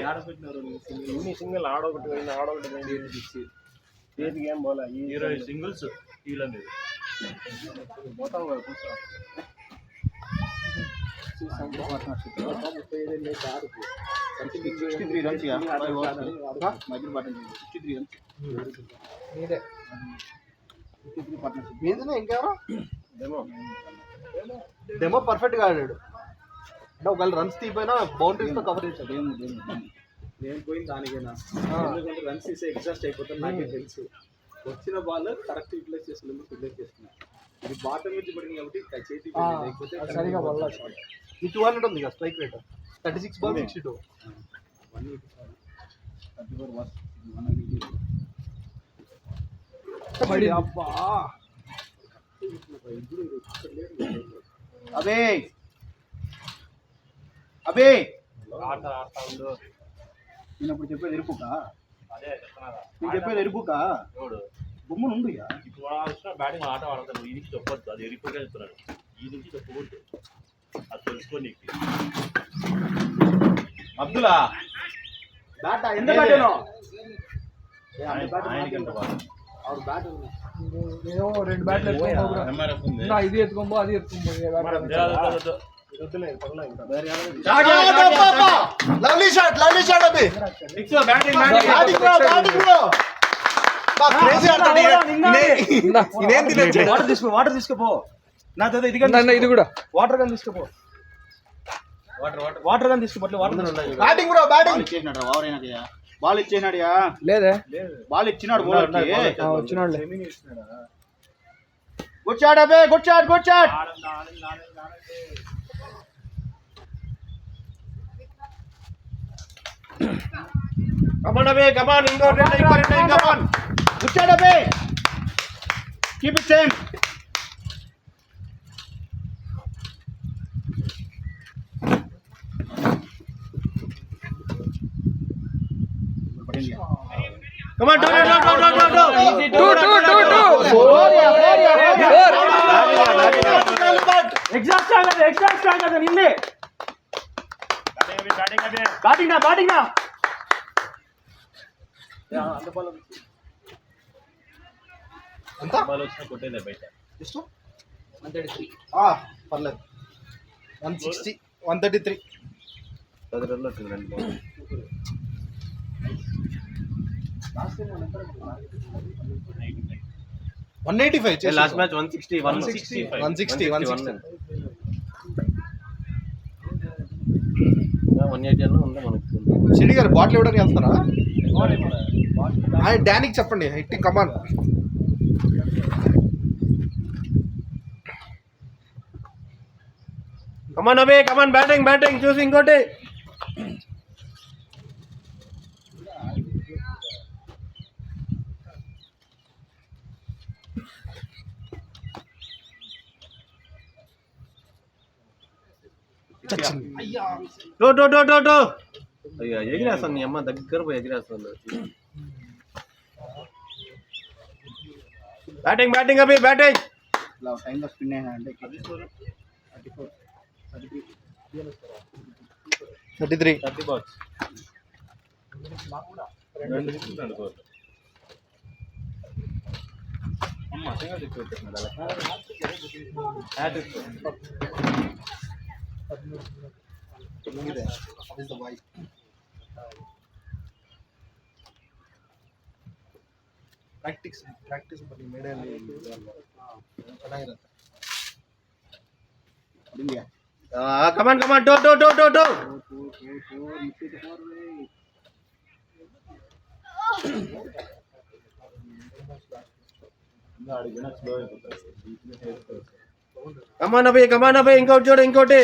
ఇన్ని సింగిల్ ఆడొకటి పోయింది చేతికి ఏం పోలే 20 సింగిల్స్ ఇలా మీద పోతాం కదా కూర్చో 63 రన్స్ 63 రన్స్ నీదే మీదనే ఇంకెవరో డెమో పర్ఫెక్ట్ గా ఆడాడు. అంటే ఒకవేళ రన్స్ తీపోయినా బౌండరీస్ తో కవర్ చేశాడు. నేను పోయింది దానికైనా ఎందుకంటే రన్స్ తీసే ఎగ్జాస్ట్ అయిపోతాను నాకే తెలుసు. వచ్చిన బాల్ కరెక్ట్ యూటిలైజ్ చేసుకునేందుకు యూటిలైజ్ చేస్తున్నాను. ఇది బాటం నుంచి పడింది కాబట్టి చేతి లేకపోతే సరిగా వల్ల ఈ 200 ఉంది కదా స్ట్రైక్ రేట్. 36 బాల్ 62 అబ్బా అబే అబే ఆడతా ఉండు. నేను ఇప్పుడు చెప్పేది ఎరుపుక, అదే చెప్తున్నారా నేను చెప్పేది ఎరుపుక ఎవడు బొమ్మను ఉంది. ఇప్పుడు వచ్చిన బ్యాటింగ్ ఆట ఆడతాను. ఈ నుంచి చెప్పొద్దు, అది ఎరిపోతే చెప్తున్నాడు. ఈ నుంచి చెప్పకూడదు, అది తెలుసుకో నీకు. అబ్దుల్లా బ్యాట్ ఎంత బ్యాటేనో ఆయనకెంత బాగా ఆవిడ బ్యాట్ నేను 2 బ్యాట్లు ఎత్తుకోబో ఎంఆర్ఎఫ్ ఉంది. ఇది ఎత్తుకోబో అది ఎత్తుకోబో వద్దులే పగలా ఇంకా లవ్లీ షాట్ అబే బ్యాటింగ్ వాటర్ తీసుకోపో. నాతో ఇది ఇది కూడా వాటర్ గన్ తీసుకోపో. వాటర్ గన్ తీసుకోపో. బ్యాటింగ్ బ్రో బ్యాటింగ్ ఇచ్చేసినాడు. ఓవరైనా బాల్ ఇచ్చేసినాడు. లేదే బాల్ ఇచ్చినాడు బౌలర్కి. వచ్చినాడు గుడ్ షాట్ అబే గుడ్ షాట్. కమాన్ అబే కమాన్. ఇంకో రెండు కమాన్. గుడ్ షాట్ అబే. Keep it same. Come on, do. Extra strong ada ninne. Batting na. బాల్ వచ్చిన కొట్టేదే బయట. ಎಷ್ಟು 133. పర్లేదు 160 133 10 రన్లు వచ్చింది. 2 బాల్ 185 లాస్ట్ మ్యాచ్ 160 160 180 అన్న ఉందా మనకి. సిడి గారు బాటిల్ ఇవ్వడానికి వెళ్తారా? డానికి చెప్పండి హిట్టింగ్ కమాన్. కమాన్ అబే కమాన్, బ్యాటింగ్ చూసి ఇంకోటి. టో అయ్యా ఎగిరేస్తాను నీ అమ్మ, దగ్గర పోయి ఎగిరేస్తాను. బ్యాటింగ్ అభి బ్యాటింగ్. టైం స్పిన్ అంటే 33 30 బాల్స్. రెండు తీసుకుంటాను కోర్టు. అమ్మ సింగల్ సిక్స్ వచ్చేస్తున్నాడు అలా. హ్యాట్ ಪ್ರಾಕ್ಟೀಸ್ ಬನ್ನಿ ಮೇಡಲ್ಲಿ ಚೆನ್ನಾಗಿರುತ್ತೆ. ಕಮಾನ್ ಟೋ. కమాన్ అభి ఇంకోటి చూడు ఇంకోటి.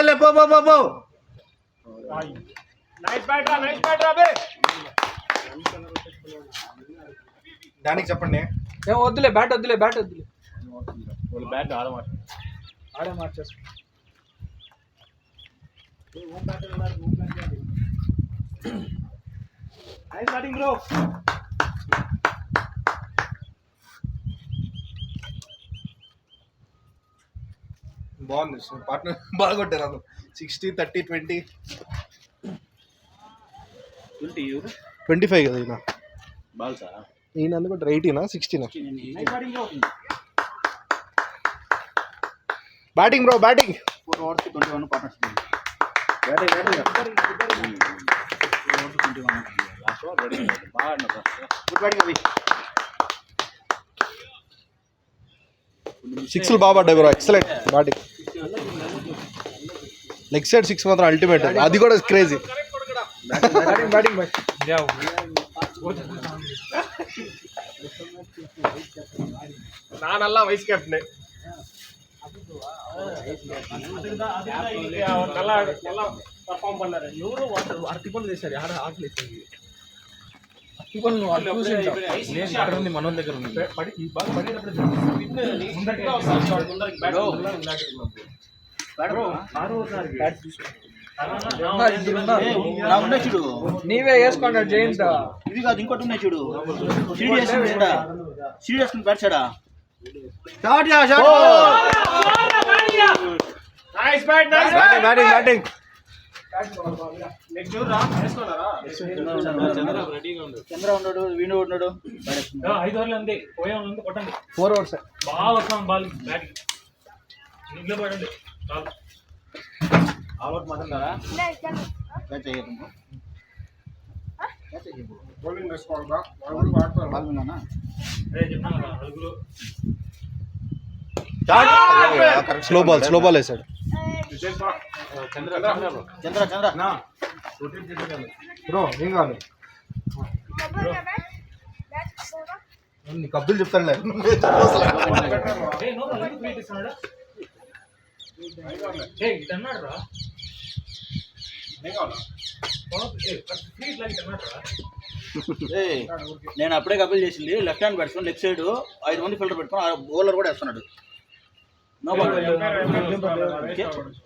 లే పో. నైస్ బ్యాట్ అబే. దానికి చెప్పండి. ఏం వద్దులే బ్యాట్ వద్దులే. వాళ్ళు బ్యాట్ ఆడే మార్చేసుకో. Nice batting bro. బాగుంది పార్ట్నర్, బాగా కొట్టారు అతను. 60 30 20 25 కదా ఈయన. బాల్సా ఈయన అనుకుంటారు 80నా 60నా. Batting bro batting. 4 overs 21 partnership. Good batting అవి. సిక్స్లు బాగా పడ్డాయి bro, excellent batting. Leg side 6 మాత్రం అల్టిమేట్, అది కూడా క్రేజీ. Batting boy. నానల్లా వైస్ కెప్టెన్. நல்லா పర్ఫామ్ பண்ணாரு. ఎవరు అరటి పనులు చేశారు. ఆకలి మన దగ్గర ఉంది. చూడు నీవే వేసుకున్నాడు జయంత్. ఇది కాదు ఇంకోటి ఉన్నాయి చూడు. సీరియస్ బ్యాట్సాడా. Nice batting. నెక్స్ట్ రా వేసుకున్నారా? చంద్ర ఉన్నాడు, వీణు ఉన్నాడు. 5 ఓవర్లు అంతే, పోయే ఉంది కొట్టండి. 4 overs బాగా వస్తాం బాల్ బ్యాటింగ్. ఇంట్లో పడండి చాలు. అవుట్ మాత్రం కదా క్యాచ్ అయ్యారు. బౌలింగ్ వేసుకోవాలిరా. వాళ్ళు వాడతారు. బాగున్నానా? అదే చెప్పాను కదా అడుగులు. స్లో బాల్ వేసాడు. చంద్ర బ్రో ఏం కావాలి నీకు అబ్దుల్ చెప్తాడులే. ఇటన్నాడు రా. నేను అప్పుడే కపిల్ చేసింది. Left hand batsmen, leg side 5 మంది ఫిల్టర్ పెట్టుకుని బౌలర్ కూడా వేస్తున్నాడు. No ball.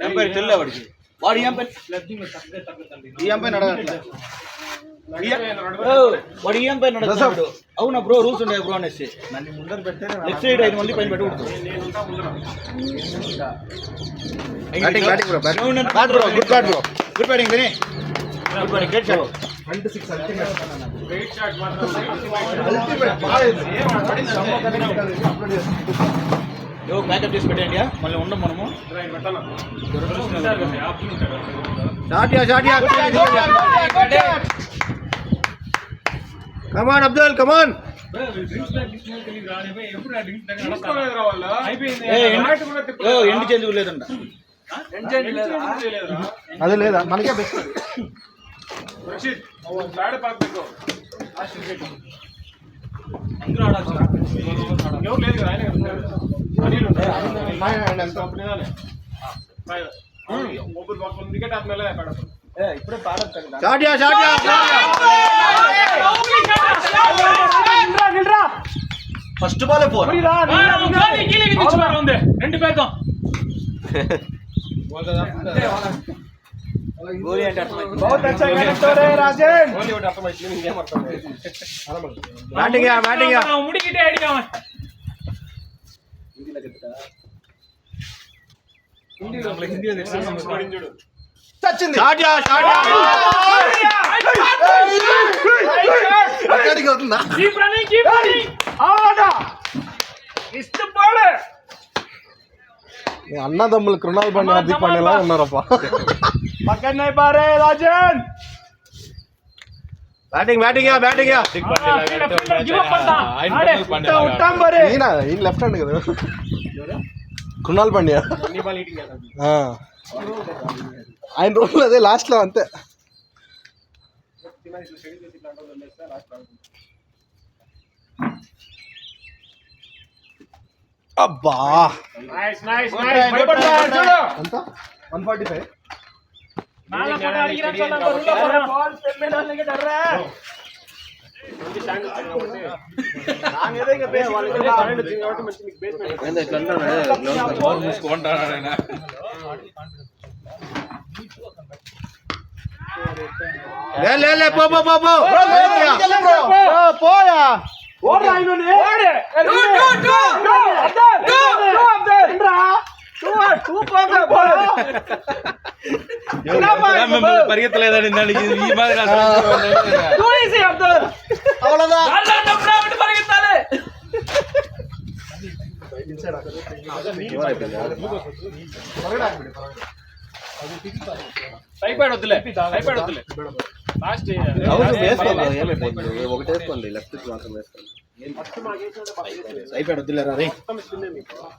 ఎంపైర్ తెలియదు వాడికి. వాడు ఈ ఎంపైర్ నడగట్లే. వాడు ఈ ఎంపైర్ నడగడు. అవునా బ్రో, రూల్స్ ఉన్నాయి బ్రో అనేసి. నన్ను ముందర పెట్టే లెగ్ సైడ్ 5 మంది పైన పెట్టకూడదు. గుడ్ బ్యాటింగ్ విని. Good batting, great shot. 26 shot మాత్రం అల్టిమేట్. ప్యాకప్ చేసి పెట్టండి మళ్ళీ ఉండం మనము. కమాన్ అబ్దుల్ కమాన్. ఎండి చెందుకు లేదంట. అదే లేదా మనకే బెస్ట్. ఇప్పుడే పాడతాడు. First ball four. గోలీ అంటే అన్నదమ్ములు కృణాల్ బండి హార్దిక్ పాండ్యాలా ఉన్నారప్ప. పక్కనే పారే రాజన్. బ్యాటింగ్ ఈయన లెఫ్ట్ హ్యాండ్ కదా కృణాల్ పాండ్యా. ఆయన రోల్ అదే లాస్ట్ లో అంతే. అబ్బా ఎంత 145. పోయా పరిగెత్తలేదండి దానికి ఈ మాదిరి ఒకటి వేసుకోండి లెఫ్ట్ మాత్రం వేసుకోండి. టైపాడ్ వద్దులేరా రే.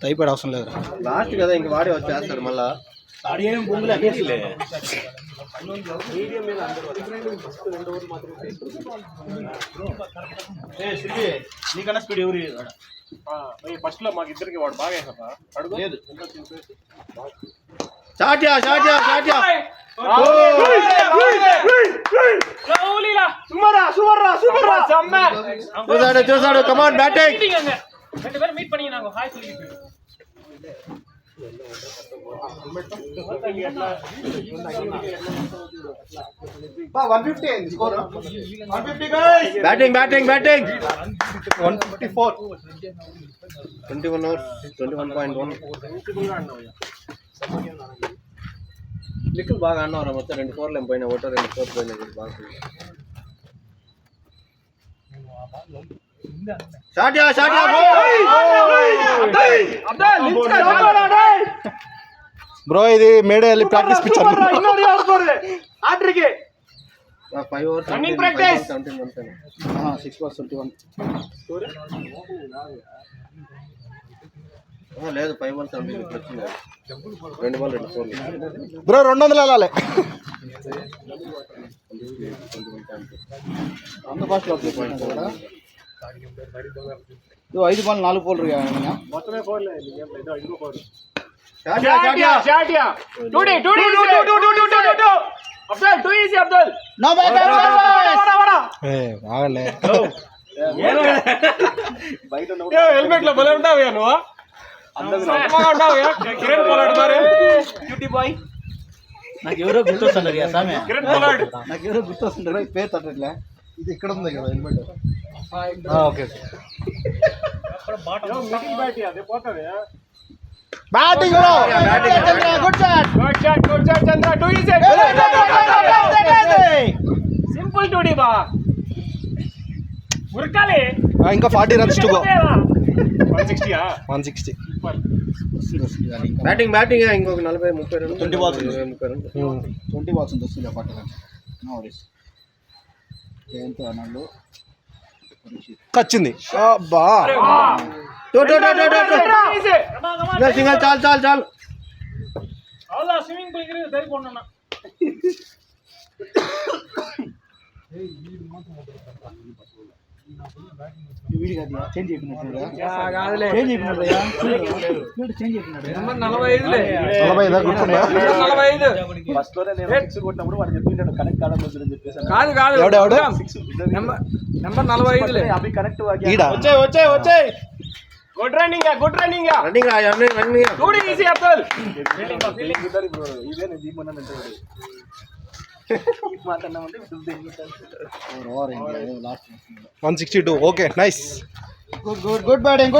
టైపాడ్ అవసరం లేదురా. లాస్ట్ కదా ఇంక వాడే వచ్చేస్తారు మళ్ళా. నీకన్నా స్పీడ్ ఎవరు ఫస్ట్ లో మాకు ఇద్దరికి వాడు బాగా వేసారా అడుగు లేదు. చూసాడు కమాన్ బ్యాటింగ్. బ్యాటింగ్ 154. 21 overs 21.1. లిక్కులు బాగా అన్నవరా మొత్తం 2 4 పోయినా ఒకటో 2 4 పోయినా బాగా. బ్రో ఇది మేడే వెళ్ళి practice pitch. 5 overs running practice 6 balls 21. లేదు 5 balls వచ్చింది 2 balls 2 4. బ్రో 200 వెళ్ళాలి. అంత ఫాస్ట్ లో 5 బాల్ 4 పోల్. మొత్తమే ఫోర్లే ఇంకో ఫోర్. హెల్మెట్ లో బలే ఉంటావు నువ్వు. నాకు ఎవరో గుర్తొస్తున్నారు సామె. కిరణ్ పొలాడ్. నాకు ఎవరో గుర్తొస్తుంటారు పేరు తట్టట్లే. ఇది ఇక్కడ ఉంది కదా హెల్మెట్. ఓకే అదే పోతుంది. Batting good shot Chandra. Two easy simple two డీ బా ఉరకాలి. ఇంకా 40 runs టు గో. 160. 160. బ్యాటింగ్ ఇంకొక 40-30 రన్స్ 20 balls ఉంది. 30 రన్స్ 20 balls ఉంది వస్తుంది పట్టుకొని నో వరీస్ జయంతో అన్నాడు వచ్చింది అబ్బా సింగల్ చాలు స్విమ్మింగ్ పూల్ కి సరిపోన్నా వీడిగా చేంజ్ అయిపోయినట్టుగా కాదులే చేంజ్ అయిపోయినట్టుగా చేంజ్ అయిపోయినట్టుగా నెంబర్ 45 45 గుర్తున్నాయా 45 ఫస్ట్ లోనే నేను 6 కొట్టినప్పుడు వాడు చెప్పింటాడు కనెక్ట్ కావడం అని చెప్పేసి కాదు ఎవడు నెంబర్ 45 అవి కనెక్ట్ ఈడా వచ్చాయి గుడ్ రన్నింగ్ రన్నింగ్ చూడు ఈజీ అబ్దుల్ ఇదే నేను దీమన్నానంటే మాట్లాడినామంటే last 162 okay nice good batting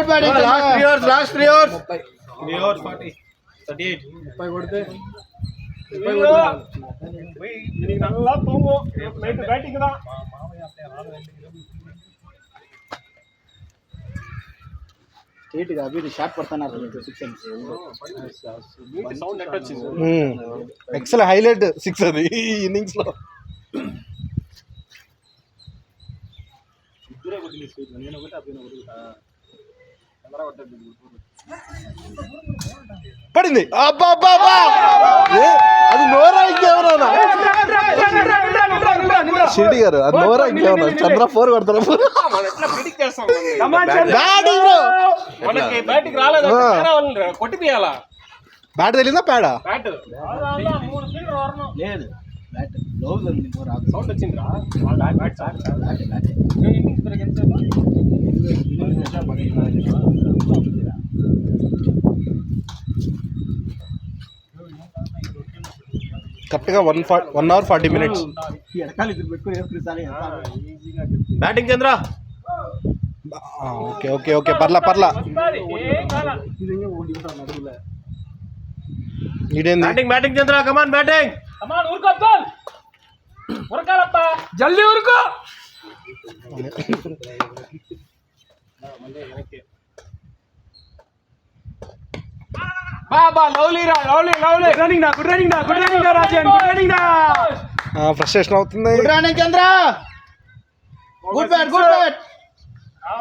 last 3 overs 3 hours 40 38 30 కొడితే நல்லா தூங்கும் நைட் பேட்டிங் தான் స్ట్రైట్ గా అవి షాట్ పడతాన్నారు 6 సౌండ్ నెట్ వచ్చింది ఎక్సల్ హైలైట్ 6 అది ఈ ఇన్నింగ్స్ లో ఇద్దరే కొట్టిన స్పీడ్ నేను ఒకటి అప్పుడు ఒకటి పడింది అబ్బా అది నోరా ఇంకేమన్నా షిరిడి గారు అది నోరా ఇంకేమన్నా చంద్ర 4 కొడతారు మనకి బ్యాటింగ్ రాలేదు కొట్టిపియాలా బ్యాట్ తెలియదా పేడా బ్యాట్ లేదు బ్యాట్ గ్లౌజ్ ఉంది రాదు సౌండ్ వచ్చిందిరా బ్యాట్ కరెక్ట్ గా 1 hour 40 minutes ఎడకాలి ఇది పెట్టుకొని వేసుకుని ఈజీగా బ్యాటింగ్ చంద్ర ఓకే పర్లా ఇదేంది బ్యాటింగ్ చంద్ర కమాన్ బ్యాటింగ్ ఊరుకో అబ్దుల్ ఉరకాలప్ప జల్దీ ఉరుకో బాబా lovely good running Rajan good running frustration అవుతుంది good running Chandra good bat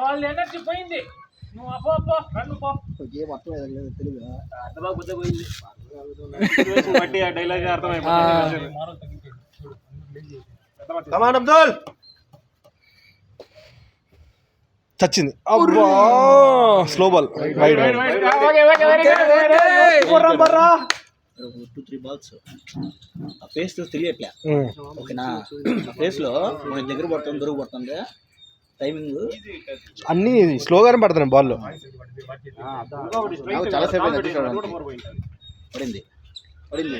వాళ్ళ ఎనర్జీ పోయింది నువ్వు అబ్బో రన్ను పో ఏ మొత్తం లేదు తెలుగు బట్టి ఆ డైలాగ్ అర్థమైపోయింది కమాన్ అబ్దుల్ చచ్చింది అబ్బా స్లో బాల్ వైడ్ 2-3 balls ఆ ఫేస్ తో తెలియట్లే ఓకేనా ఆ ఫేస్ లో మన దగ్గర పడుతుంది దొరుకు పడుతుంది టైమింగ్ అన్ని స్లోగానే పడుతున్నాయి బాల్ చాలా సేపు పడింది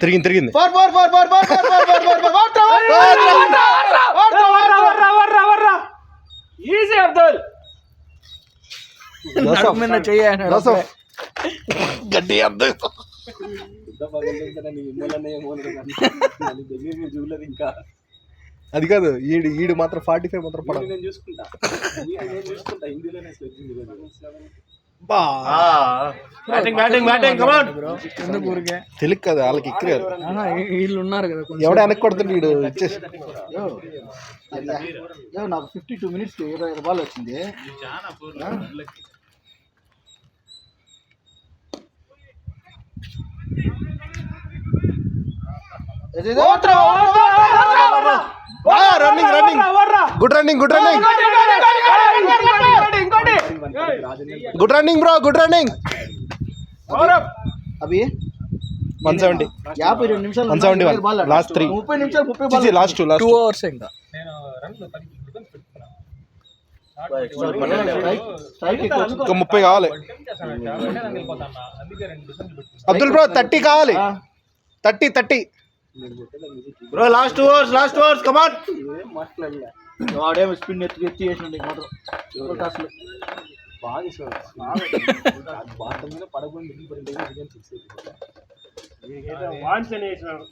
తిరిగింది ఈజీ అబ్దుల్ గడ్డి అబ్దు ఇంకా అది కాదు ఈడు మాత్రం 45 మాత్రం పడాలి నేను చూసుకుంటా హిందీలోనే బ్యాటింగ్ కమాన్ ఎందుకు ఊరికే తెలుగు కదా వాళ్ళకి ఎక్కిరారు వీళ్ళు ఉన్నారు కదా కొంచెం ఎవడ వెనక్కి కొడుతుంది వీడు ఇచ్చేసి నాకు 52 minutes 20 బాల్ వచ్చింది running good running good running అవి 170 52 నిమిషాలు 171 లాస్ట్ 3 30 నిమిషాలు 30 బాల్ లాస్ట్ 2 hours ఇంకా నేను రన్ను 10 డిఫెన్స్ పెట్టుకున్నా ఇంకా 30 కావాలి అందుకే 2 డిఫెన్స్ పెట్టుకున్నా అబ్దుల్ బ్రో 30 కావాలి 30 బ్రో లాస్ట్ 2 hours కమాన్ మాట్లాడలే వాడేమో స్పిన్ ఎత్తి చేసిండు మాత్రం టాస్లు బాగా ఇస్తాడు బాటం మీద పడకుండా మిగిలిపోయింది 6 వాన్స్ అని వేసినాడు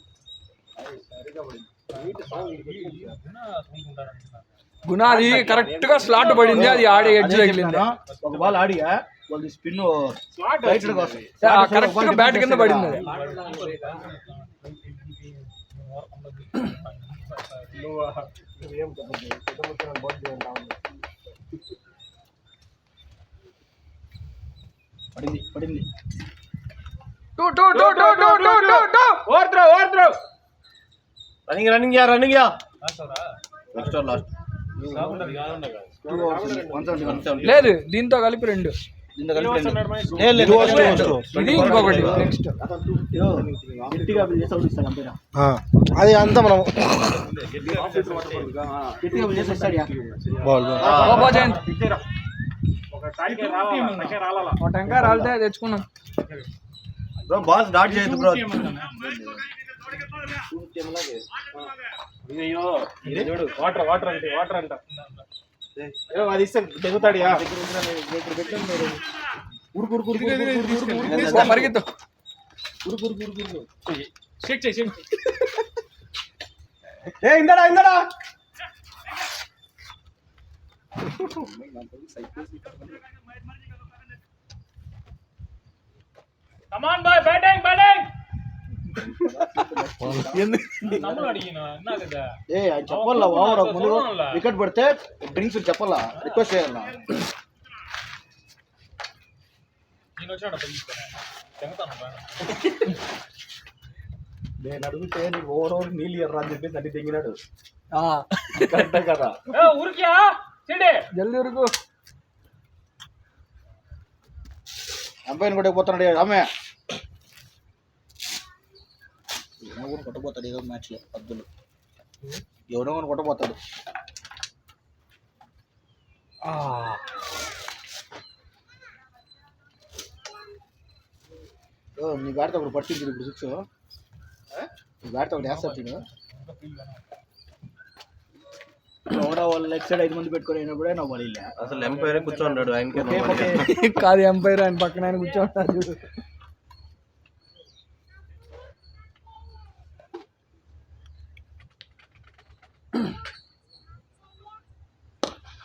గుణాది కరెక్ట్ గా స్లాట్ పడింది అది ఆడే ఎడ్జ్ తగిలింది ఒక బాల్ ఆడియా వాళ్ళది స్పిన్ స్లాట్ రైట్ వచ్చింది. వస్తుంది కరెక్ట్ గా బ్యాట్ కింద పడింది అది. నువ్వు ఏం చెప్పదు పెద్ద ముఖ్యమైన బోర్డు అంటావు. పడింది two two two two two two two two. Running yeah last కాకుండా కాకుండా కాదు. 171 లేదు దీంతో కలిపి 2. దీంతో కలిపి రెండు. ఇది ఇంకొకటి నెక్స్ట్. గట్టిగా చేసి అవుట్ ఇస్తాడు అంతేనా అది అంతా మనం గట్టిగా చేసి ఇస్తాడు బాల్ బాబా జయంత్ ఒక టైంకి రావాలా, టైంకి రావాలా. ఒక టెంకాయ రాలితే తెచ్చుకున్నాం. బ్రో బాల్ స్టార్ట్ చేయదు బ్రో. అయ్యో చూడు వాటర్ అంట అది ఇస్తే దిగుతాడు. పరిగెత్తు. షేక్ చేయి ఇందడా కమాన్ బాయ్ బ్యాటింగ్ నమ్మలు అడిగిన అన్నా కదా. ఆయన చెప్పాలా ఓవర్ ముందు వికెట్ పడితే డ్రింక్స్ చెప్పాలా రిక్వెస్ట్ చేయాలా నేను వచ్చాడు తెగుతాను నేను అడిగితే నీకు ఓవర్ నీళ్ళు ఎర్రా అని చెప్పేసి అన్ని తెంగినాడు. కరెక్టే కదా. ఊరికియా చెడే జల్దీ ఉరుకు. అంపైర్ కొట్టకపోతున్నాడు ఆమె ఎవరో కొట్టబోతాడు ఏదో మ్యాచ్ లో అబ్దుల్ ఎవరో కొట్టబోతాడు. నీ బ్యాట్తో ఒకటి పట్టింది ఇప్పుడు 6 నీ బ్యాట్తో ఒకటి వేస్తా తిను ఎవడో వాళ్ళు లెగ్ సైడ్ 5 మంది పెట్టుకొని అయినప్పుడే నా బలిలే అసలు ఎంపైర్ కూర్చోన్నాడు ఆయనకే కాదు ఎంపైర్ ఆయన పక్కన ఆయన కూర్చోంటారు చూడు.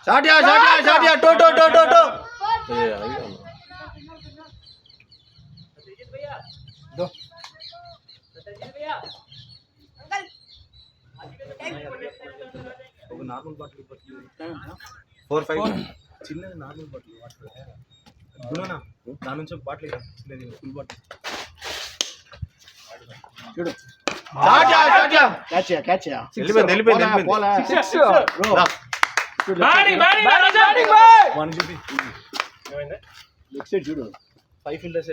షాట్ టో ఒక నార్మల్ బాటిల్ 4-5 చిన్నది నార్మల్ బాటిల్ వాటర్ దాని నుంచి బాటిల్ చిన్నది ఫుల్ బాటిల్ చూడు క్యాచ్ క్యాచ్ వెళ్ళిపోయింది పోలా 6. లెగ్ సైడ్ చూడు 5 ఫీల్డర్స్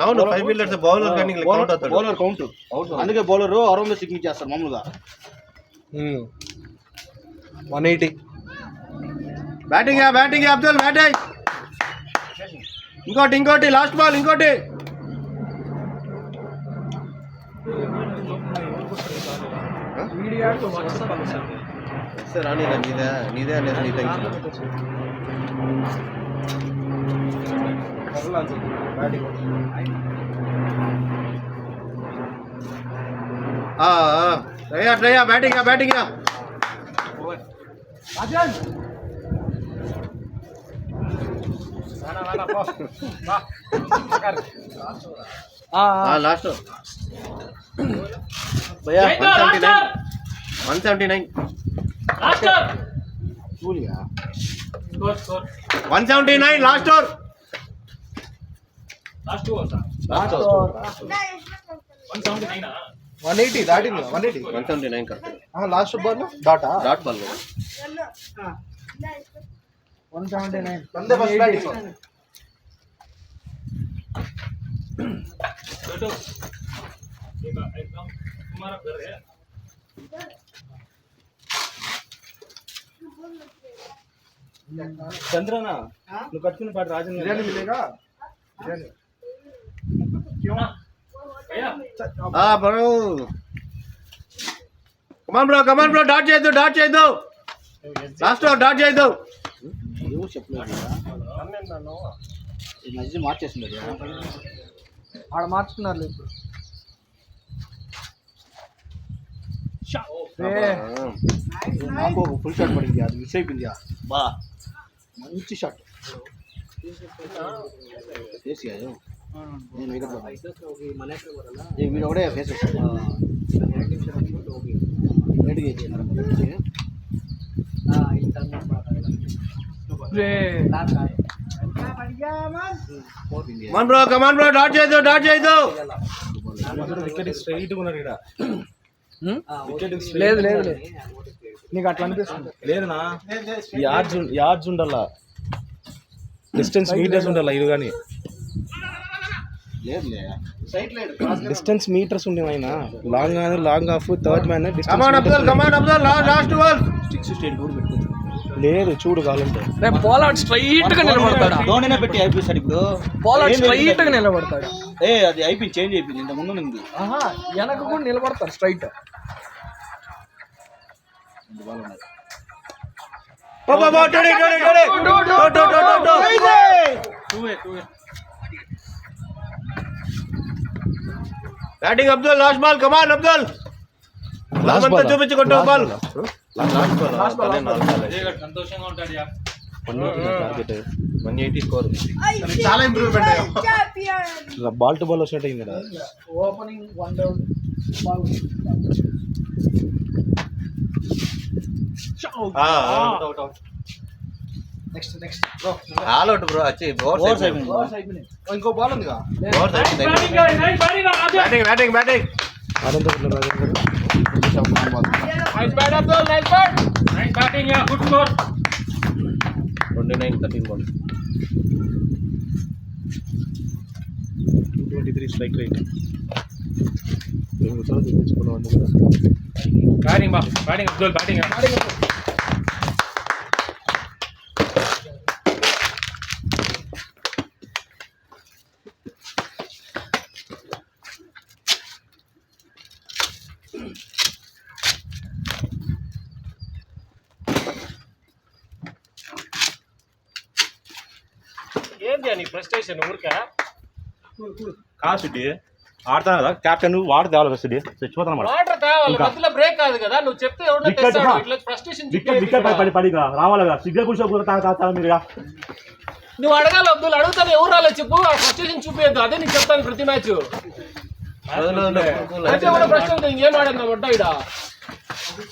అవును 5 ఫీల్డర్స్ బౌలర్ కానీ కౌంట్ అవుతాడు. బౌలర్ కౌంట్ అందుకే బౌలర్ అరౌండ్ సిగ్నింగ్ చేస్తారు మామూలుగా. 180 బ్యాటింగ్ అబ్దుల్ బ్యాటింగ్ ఇంకోటి లాస్ట్ బాల్ ఇంకోటి రాని నీదే అనేది నీ టెన్షన్. ట్రయా బ్యాటింగ్ లాస్ట్ భయ్యా 179 చూలియా 179 last over last over sir 179 180 దాటింది 180 179 correct. Last ball dot ball 179. అంతే ఫస్ట్ బ్యాటింగ్ एकदम तुम्हारा घर है చంద్రనా నువ్వు కట్టుకున్న పాటు రాజన్ బిర్యానీ మిలేగా क्यों भैया బ్రో కమాన్ బ్రో డాట్ చేయొద్దు లాస్ట్ ఓవర్ డాట్ చేయొద్దు. ఏమో చెప్పలేదు ఈ మధ్య మార్చేసింది ఆడ మార్చుకున్నారు ఇప్పుడు. నాకు ఒక ఫుల్ షాట్ పడింది అది మిస్ అయిపోయింది బా మంచి షాట్ फेस किया जो నేను వికెట్ ये वीडियो ఒకడే ఫేస్ रेड गए थे కమాన్ బ్రో డాట్ చేయదు వికెట్ స్ట్రైట్ ఉన్నాడు ఇక్కడ లేదు లేదు లేదు నీకు అట్లా అనిపిస్తుంది లేదనా యార్డ్స్ ఉండాలా డిస్టెన్స్ మీటర్స్ ఉండాలా ఇది కానీ డిస్టెన్స్ మీటర్స్ ఉండే ఆయన long off third man come on Abdul last ball లేదు చూడు కావాలంటే రేపు పోలాడ్ స్ట్రైట్ గా నిలబడతాడు ధోనినే పెట్టి అయిపోయి ఇప్పుడు పోలాడ్ స్ట్రైట్ గా నిలబడతాడు అది అయిపోయింది చేంజ్ అయిపోయింది ఇంత ముందు ఉంది వెనక కూడా నిలబడతాడు straight batting Abdul last ball come on Abdul last ball చూపించి కొట్టు బాల్ సంతోషంగా ఉంటాడు యా. 180 స్కోర్ చాలా ఇంప్రూవ్మెంట్ బాల్ టు బాల్ వచ్చినట్టు అయింది కదా opening 1 down ball next all out bro వచ్చి ఓవర్స్ అయిపోయింది ఇంకో బాల్ ఉందిగా ఓవర్స్ అయిపోయింది batting Anantapuram Rajendra nice bat Abdul nice batting యా good score 29-13 ball 223 strike rate చూపించుకున్నాం బ్యాటింగ్ అబ్దుల్ బ్యాటింగ్ ఏంది అని ఫ్రస్ట్రేషన్ ఊరికే కాదు సిటీ ఆడతాను కదా కెప్టెన్ వాటర్ తేవాలి సిటీ చచ్చిపోతాను వాటర్ తేవాలి మధ్యలో బ్రేక్ కాదు కదా నువ్వు చెప్తే ఎవడో తెస్తాడు ఇట్లా ఫ్రస్ట్రేషన్ పడి రావాలి కదా సిగ్నల్ కూర్చో మీరుగా నువ్వు అడగాలి అబ్దుల్ అడుగుతాను ఎవరు రాలేదు చెప్పు ఆ ఫ్రస్ట్రేషన్ చూపించద్దు అదే నీకు చెప్తాను ప్రతి మ్యాచ్ అయితే ఎవడో ప్రశ్న ఇంకేం ఆడిందా మొట్ట ఇడ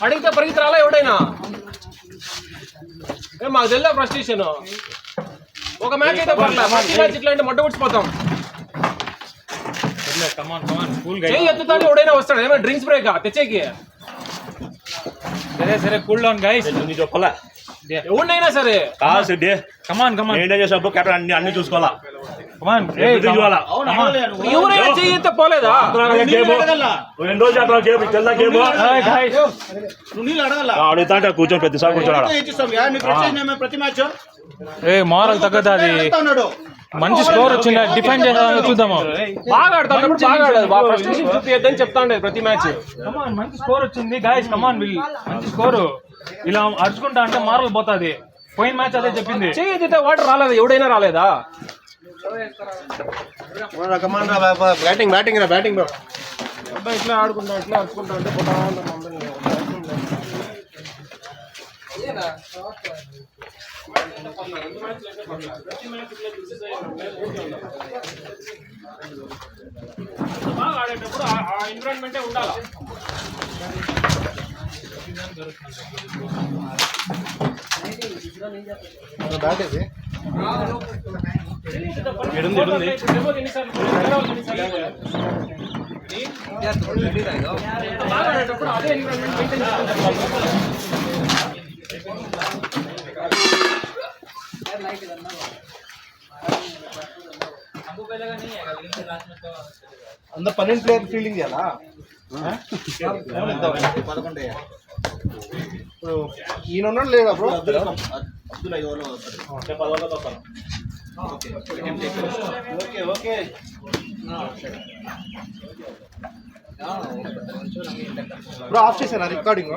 అడిగితే పరిగెత్తి రాలా ఎవడైనా మాకు తెలియదు ఫ్రస్ట్రేషన్ ఒక మ్యాచ్ అయితే పర్లేదు ప్రతి మ్యాచ్ ఇట్లా అంటే మొట్ట పుచ్చిపోతాం చెయ్యి ఎత్తుతాడు ఎవడైనా వస్తాడు ఏమైనా డ్రింక్స్ బ్రేక్ తెచ్చేకి సరే కూల్ డౌన్ గైస్ చెప్పాలా ఎవరినైనా సరే కాదు సిటీ కమాన్ మెయింటైన్ చేసినప్పుడు కెప్టెన్ అన్ని చూసుకోవాలా ఎవరైనా చెయ్యి ఎత్తే పోలేదా అడుగుతా కూర్చొని ప్రతిసారి కూర్చోవాలి ప్రతి మ్యాచ్ మారల్ తగ్గదు అది మంచి స్కోర్ వచ్చిందా డిఫెండ్ చేద్దాం చూద్దాము బాగా ఆడతాడు బాగా ఆడాలి ఫ్రస్ట్రేషన్ చూపియద్దని చెప్తాండే ప్రతి మ్యాచ్ మంచి స్కోర్ వచ్చింది గాయస్ కమాన్ విల్ మంచి స్కోర్ ఇలా అరుచుకుంటా అంటే మారల్ పోతుంది పోయిన మ్యాచ్ అదే చెప్పింది చేయితే వాటర్ రాలేదు ఎవడైనా రాలేదా కమాన్ రా బ్యాటింగ్ బ్రో అబ్బాయి ఇట్లా ఆడుకుంటా ఇట్లా అరుచుకుంటా అంటే పోతా ఉంటాం బాగా ఆడేటప్పుడు ఆ ఎన్విరాన్మెంటే ఉండాలి బ్యాట్ ఇది బాగా ఆడేటప్పుడు అదే ఎన్విరాన్మెంట్ మెయింటైన్ అందరు 12 ప్లేయర్ ఫీల్డింగ్ చేయాలా 11 ఇప్పుడు ఈయన ఉన్నాడు లేదా బ్రో అబ్దుల్ 5 ఓవర్లో ఓకే బ్రో ఆఫ్ చేశారా రికార్డింగ్